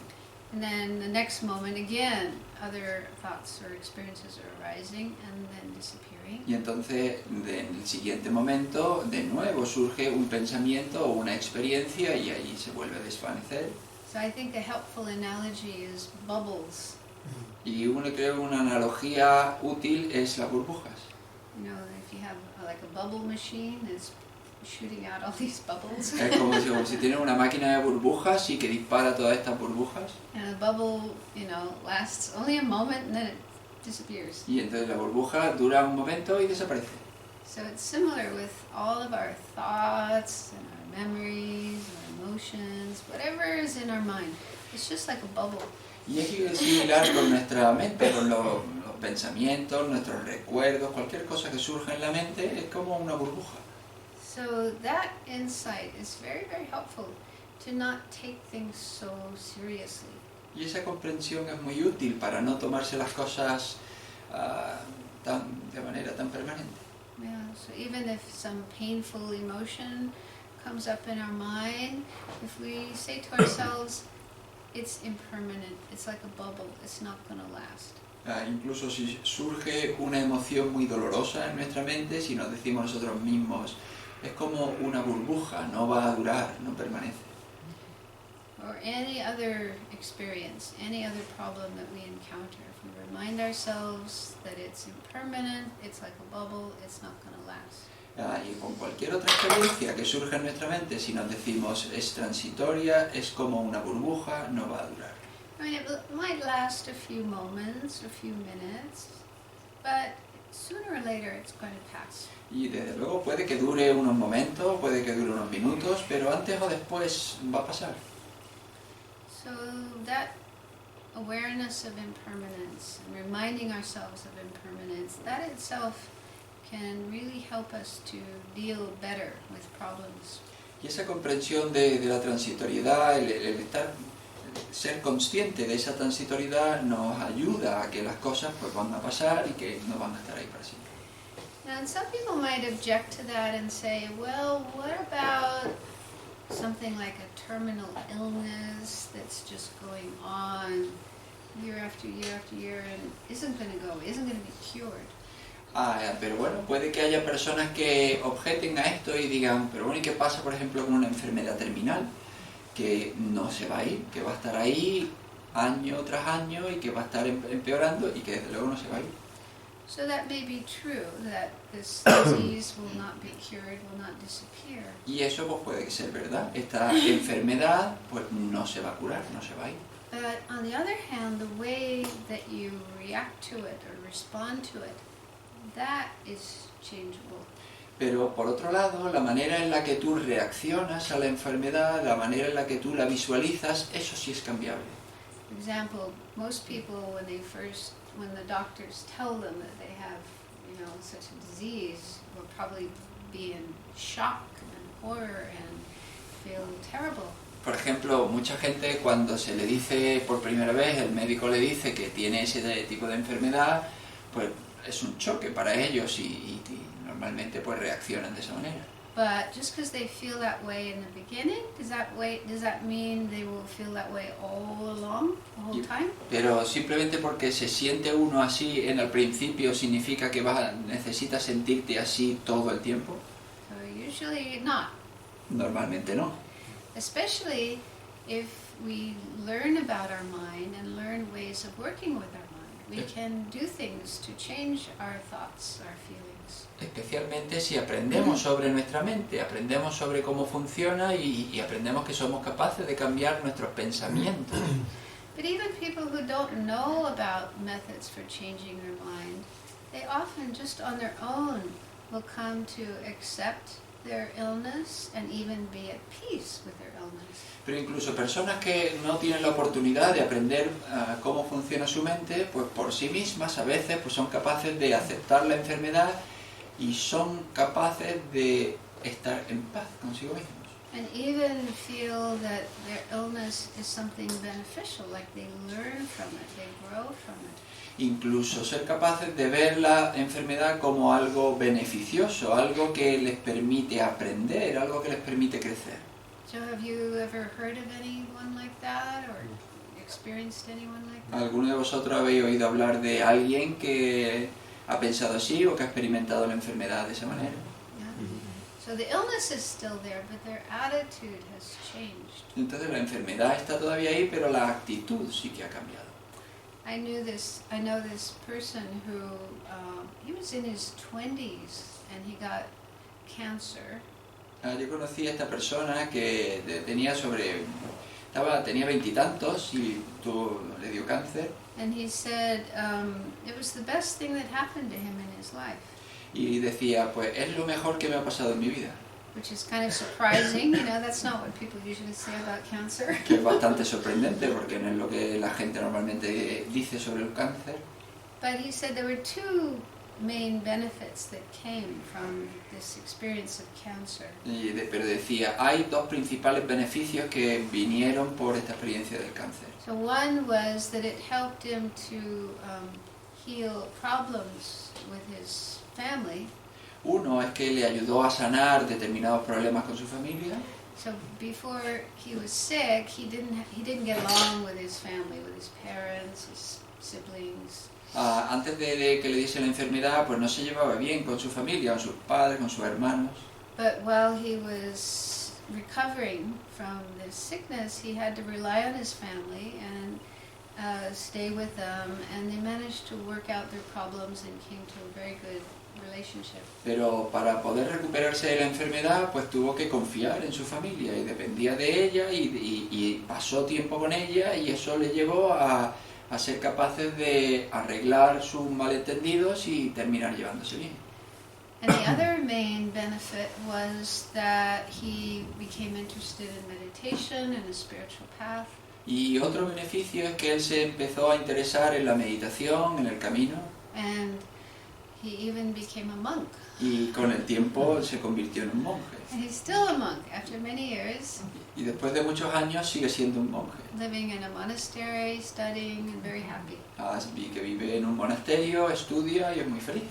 And then the next moment again, other thoughts or experiences are arising and then disappearing. Y entonces en el siguiente momento de nuevo surge un pensamiento o una experiencia y ahí se vuelve a desvanecer. So I think a helpful analogy is bubbles. Y creo una analogía útil es las burbujas. You know, if you have like a bubble machine that's shooting out all these bubbles. Es como si tienes una máquina de burbujas y que dispara todas estas burbujas. And a bubble, you know, lasts only a moment and then it disappears. Y entonces la burbuja dura un momento y desaparece. So it's similar with all of our thoughts and our memories, our emotions, whatever is in our mind. It's just like a bubble. Y es similar con nuestra mente, con los pensamientos, nuestros recuerdos, cualquier cosa que surja en la mente es como una burbuja. So that insight is very, very helpful to not take things so seriously. Y esa comprensión es muy útil para no tomarse las cosas de manera tan permanente. Yeah, so even if some painful emotion comes up in our mind, if we say to ourselves, it's impermanent, it's like a bubble, it's not going to last. Incluso si surge una emoción muy dolorosa en nuestra mente, si nos decimos nosotros mismos, es como una burbuja, no va a durar, no permanece. Or any other experience, any other problem that we encounter, if we remind ourselves that it's impermanent, it's like a bubble, it's not going to last. Y con cualquier otra experiencia que surja en nuestra mente, si nos decimos es transitoria, es como una burbuja, no va a durar. I mean, it might last a few moments, a few minutes, but sooner or later it's going to pass. Y desde luego puede que dure unos momentos, puede que dure unos minutos, pero antes o después va a pasar. So that awareness of impermanence and reminding ourselves of impermanence, that itself can really help us to deal better with problems. Y esa comprensión de la transitoriedad, el ser consciente de esa transitoriedad nos ayuda a que las cosas pues van a pasar y que no van a estar ahí para siempre. And some people might object to that and say, well, what about something like a terminal illness that's just going on year after year after year and isn't going to go, isn't going to be cured? Pero bueno, puede que haya personas que objeten a esto y digan, pero bueno, ¿y qué pasa, por ejemplo, con una enfermedad terminal? Que no se va a ir, que va a estar ahí año tras año y que va a estar empeorando y que desde luego no se va a ir. So that may be true, that this disease will not be cured, will not disappear. Y eso pues puede ser verdad. Esta enfermedad pues no se va a curar, no se va a ir. But on the other hand, the way that you react to it or respond to it, that is changeable. Pero por otro lado, la manera en la que tú reaccionas a la enfermedad, la manera en la que tú la visualizas, eso sí es cambiable. For example, most people when the doctors tell them that they have, such a disease, will probably be in shock and horror and feel terrible. Por ejemplo, mucha gente cuando se le dice por primera vez, el médico le dice que tiene ese tipo de enfermedad, pues es un choque para ellos y normalmente pues reaccionan de esa manera. But just because they feel that way in the beginning, does that mean they will feel that way all along, the whole time? Pero simplemente porque se siente uno así en el principio, ¿significa que necesitas sentirte así todo el tiempo? So usually not. Normalmente no. Especially if we learn about our mind and learn ways of working with our mind. We can do things to change our thoughts, our feelings. Especialmente si aprendemos sobre nuestra mente, aprendemos sobre cómo funciona y aprendemos que somos capaces de cambiar nuestros pensamientos. But even people who don't know about methods for changing their mind, they often just on their own will come to accept their illness and even be at peace with their illness. Pero incluso personas que no tienen la oportunidad de aprender cómo funciona su mente, pues por sí mismas a veces pues son capaces de aceptar la enfermedad y son capaces de estar en paz consigo mismos. And even feel that their illness is something beneficial, like they learn from it, they grow from it. Incluso ser capaces de ver la enfermedad como algo beneficioso, algo que les permite aprender, algo que les permite crecer. So have you ever heard of anyone like that or experienced anyone like that? ¿Alguno de vosotros habéis oído hablar de alguien que ha pensado así o que ha experimentado la enfermedad de esa manera? Yeah. So the illness is still there, but their attitude has changed. Entonces la enfermedad está todavía ahí, pero la actitud sí que ha cambiado. I know this person who he was in his 20s and he got cancer. Yo conocí a esta persona que tenía veintitantos y le dio cáncer. And he said it was the best thing that happened to him in his life. Y decía, pues es lo mejor que me ha pasado en mi vida. Which is kind of surprising, that's not what people usually say about cancer. Que es bastante sorprendente porque no es lo que la gente normalmente dice sobre el cáncer. But he said there were two main benefits that came from this experience of cancer. Pero decía, hay dos principales beneficios que vinieron por esta experiencia del cáncer. So one was that it helped him to heal problems with his family. Uno es que le ayudó a sanar determinados problemas con su familia. So before he was sick, he didn't get along with his family, with his parents, his siblings. Antes de que le diese la enfermedad, pues no se llevaba bien con su familia, con sus padres, con sus hermanos. But while he was recovering from this sickness, he had to rely on his family and stay with them, and they managed to work out their problems and came to a very good relationship. Pero para poder recuperarse de la enfermedad, pues tuvo que confiar en su familia y dependía de ella y pasó tiempo con ella y eso le llevó a ser capaces de arreglar sus malentendidos y terminar llevándose bien. And the other main benefit was that he became interested in meditation and a spiritual path. Y otro beneficio es que él se empezó a interesar en la meditación, en el camino, And he even became a monk. y con el tiempo se convirtió en un monje. And he's still a monk after many years, Y después de muchos años sigue siendo un monje. living in a monastery, studying, and very happy. Así que vive en un monasterio, estudia y es muy feliz.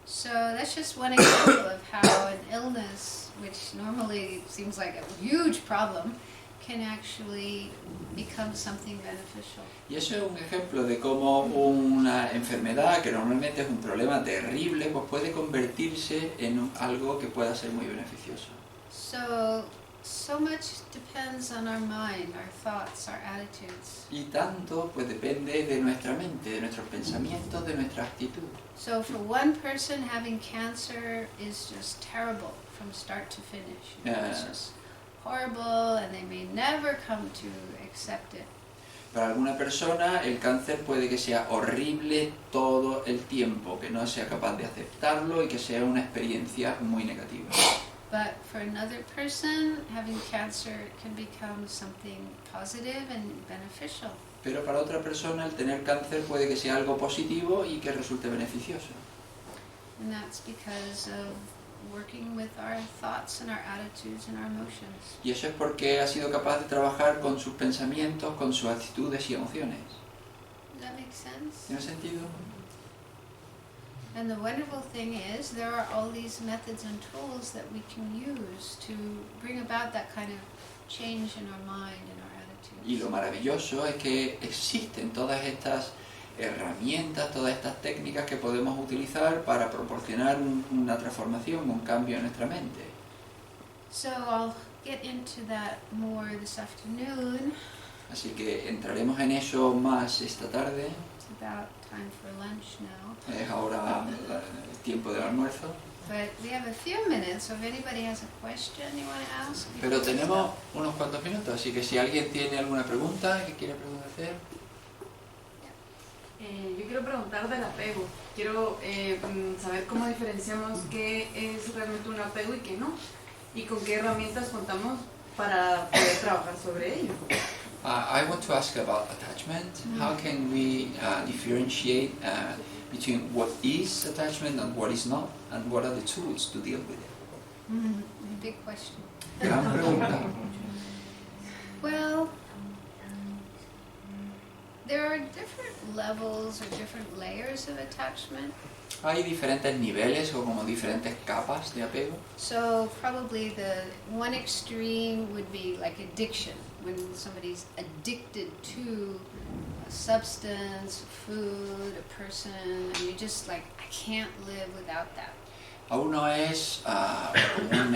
So that's just one example of how an illness, which normally seems like a huge problem, can actually become something beneficial. Y eso es un ejemplo de cómo una enfermedad, que normalmente es un problema terrible, pues puede convertirse en algo que pueda ser muy beneficioso. So much depends on our mind, our thoughts, our attitudes. Y tanto pues depende de nuestra mente, de nuestros pensamientos, de nuestra actitud. So for one person, having cancer is just terrible from start to finish. You know, it's Yeah. just horrible, and they may never come to accept it. Para alguna persona el cáncer puede que sea horrible todo el tiempo, que no sea capaz de aceptarlo y que sea una experiencia muy negativa. But for another person, having cancer can become something positive and beneficial. Pero para otra persona el tener cáncer puede que sea algo positivo y que resulte beneficioso. And that's because of working with our thoughts and our attitudes and our emotions. Y eso es porque ha sido capaz de trabajar con sus pensamientos, con sus actitudes y emociones. Does that make sense? ¿Tiene sentido? And the wonderful thing is there are all these methods and tools that we can use to bring about that kind of change in our mind and our attitudes. Y lo maravilloso es que existen todas estas herramientas, todas estas técnicas que podemos utilizar para proporcionar una transformación, un cambio en nuestra mente. So I'll get into that more this afternoon. Así que entraremos en eso más esta tarde. It's about time for lunch now. Es ahora el tiempo del almuerzo. But we have a few minutes, so if anybody has a question you want to ask. Pero tenemos unos cuantos minutos, así que si alguien tiene alguna pregunta que quiere hacer. Yo quiero preguntar del apego. Quiero saber cómo diferenciamos qué es realmente un apego y qué no. Y con qué herramientas contamos para poder trabajar sobre ello. I want to ask about attachment. How can we differentiate between what is attachment and what is not, and what are the tools to deal with it? Big question. Gran pregunta. Well, there are different levels or different layers of attachment. Hay diferentes niveles o como diferentes capas de apego. So probably the one extreme would be like addiction, when somebody's addicted to a substance, food, a person, and you're just like, I can't live without that. A uno es un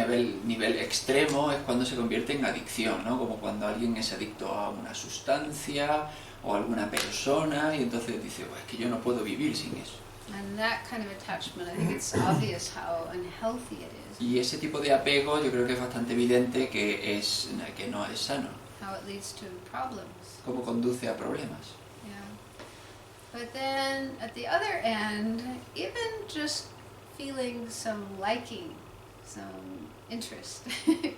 nivel extremo, es cuando se convierte en adicción, ¿no? Como cuando alguien es adicto a una sustancia o a alguna persona y entonces dice, pues es que yo no puedo vivir sin eso. And that kind of attachment, I think it's obvious how unhealthy it is, Y ese tipo de apego yo creo que es bastante evidente que no es sano, how it leads to problems. cómo conduce a problemas. Yeah. But then at the other end, even just feeling some liking, some interest,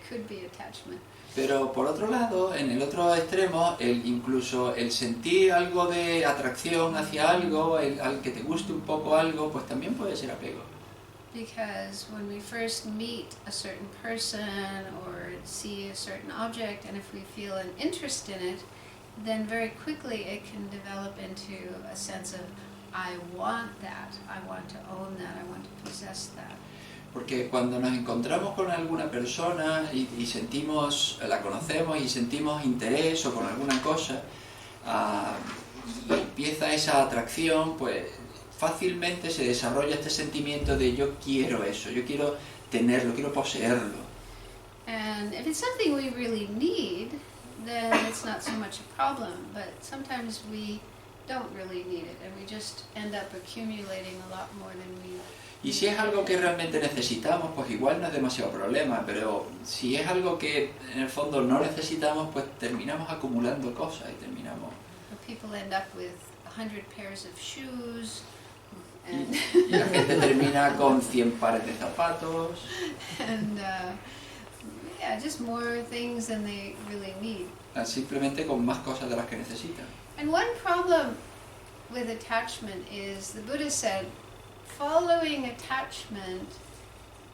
could be attachment. Pero por otro lado, en el otro extremo, incluso el sentir algo de atracción hacia algo, al que te guste un poco algo, pues también puede ser apego. Because when we first meet a certain person or see a certain object, and if we feel an interest in it, then very quickly it can develop into a sense of, I want that, I want to own that, I want to possess that. Porque cuando nos encontramos con alguna persona y sentimos, la conocemos y sentimos interés o con alguna cosa, y empieza esa atracción, pues fácilmente se desarrolla este sentimiento de yo quiero eso, yo quiero tenerlo, quiero poseerlo. And if it's something we really need, then it's not so much a problem. But sometimes we don't really need it, and we just end up accumulating a lot more than we. Y si es algo que realmente necesitamos, pues igual no es demasiado problema, pero si es algo que en el fondo no necesitamos, pues terminamos acumulando cosas y terminamos. People end up with 100 pairs of shoes, and Y la gente termina con 100 pares de zapatos. and yeah, just more things than they really need. Simplemente con más cosas de las que necesitan. And one problem with attachment is the Buddha said, following attachment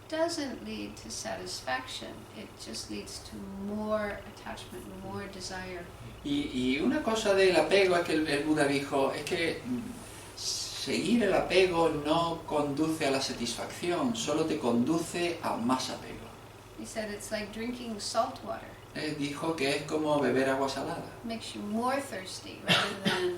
doesn't lead to satisfaction. It just leads to more attachment, more desire. Y una cosa del apego es que el Buda dijo, es que seguir el apego no conduce a la satisfacción, solo te conduce a más apego. He said it's like drinking salt water. Dijo que es como beber agua salada. Makes you more thirsty rather than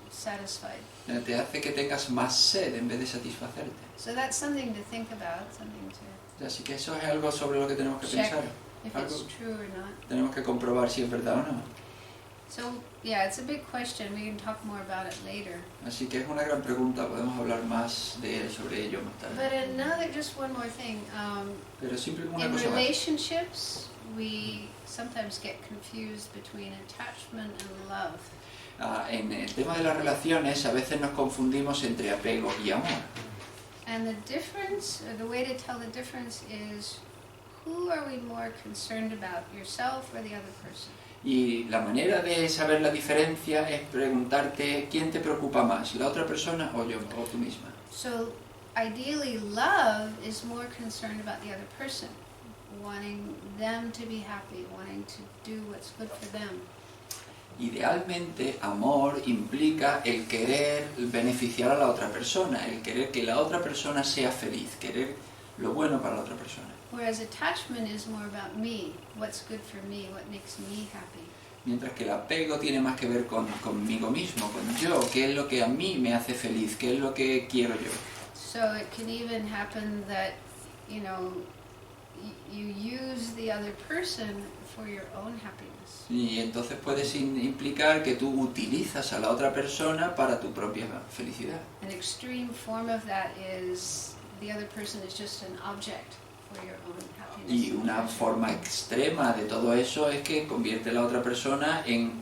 satisfied. Te hace que tengas más sed en vez de satisfacerte. So that's something to think about, something to Así que eso es algo sobre lo que tenemos que check pensar. if Algo it's true or not. tenemos que comprobar si es verdad o no. So yeah, it's a big question. We can talk more about it later. Así que es una gran pregunta, podemos hablar más sobre ello más But tarde. another, just one more thing. Pero simplemente una In cosa más. relationships, we sometimes get confused between attachment and love. En el tema de las relaciones a veces nos confundimos entre apego y amor. And the difference, or the way to tell the difference is, who are we more concerned about, yourself or the other person? Y la manera de saber la diferencia es preguntarte quién te preocupa más, la otra persona o yo, o tú misma. So ideally, love is more concerned about the other person, wanting them to be happy, wanting to do what's good for them. Idealmente, amor implica el querer beneficiar a la otra persona, el querer que la otra persona sea feliz, querer lo bueno para la otra persona. Whereas attachment is more about me, what's good for me, what makes me happy. Mientras que el apego tiene más que ver conmigo mismo, con yo, qué es lo que a mí me hace feliz, qué es lo que quiero yo. So it can even happen that, you know, you use the other person for your own happiness. Y entonces puedes implicar que tú utilizas a la otra persona para tu propia felicidad. An extreme form of that is the other person is just an object for your own happiness. Y una forma extrema de todo eso es que convierte a la otra persona en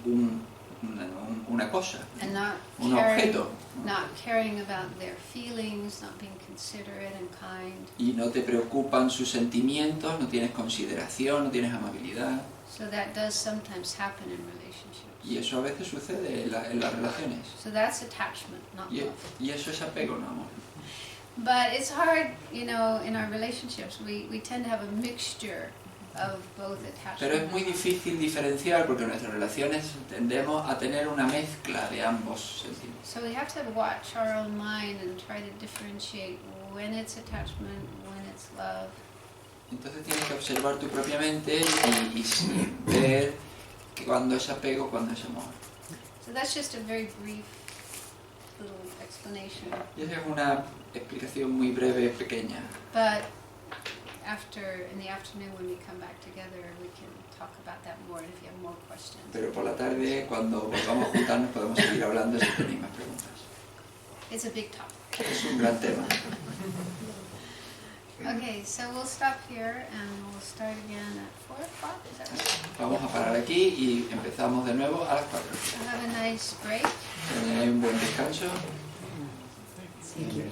una cosa, And not un caring, objeto. not caring about their feelings, not being considerate and kind. Y no te preocupan sus sentimientos, no tienes consideración, no tienes amabilidad. So that does sometimes happen in relationships. Y eso a veces sucede en las relaciones. So that's attachment, not love. Y eso es apego, no amor. But it's hard, you know, in our relationships, we tend to have a mixture of both attachment Pero es and muy love. difícil diferenciar porque en nuestras relaciones tendemos a tener una mezcla de ambos sentimientos. So we have to watch our own mind and try to differentiate when it's attachment, when it's love. Entonces tienes que observar tu propia mente y ver que cuando es apego, cuando es amor. So that's just a very brief little explanation. Y esa es una explicación muy breve, pequeña. But in the afternoon when we come back together, we can talk about that more if you have more questions. Pero por la tarde, cuando volvamos a juntarnos, podemos seguir hablando si tenéis más preguntas. It's a big topic. Es un gran tema. Okay, so we'll stop here and we'll start again at 4 o'clock, is that right? Vamos a parar aquí y empezamos de nuevo a las 4. So have a nice break. Tenéis un buen descanso. See you.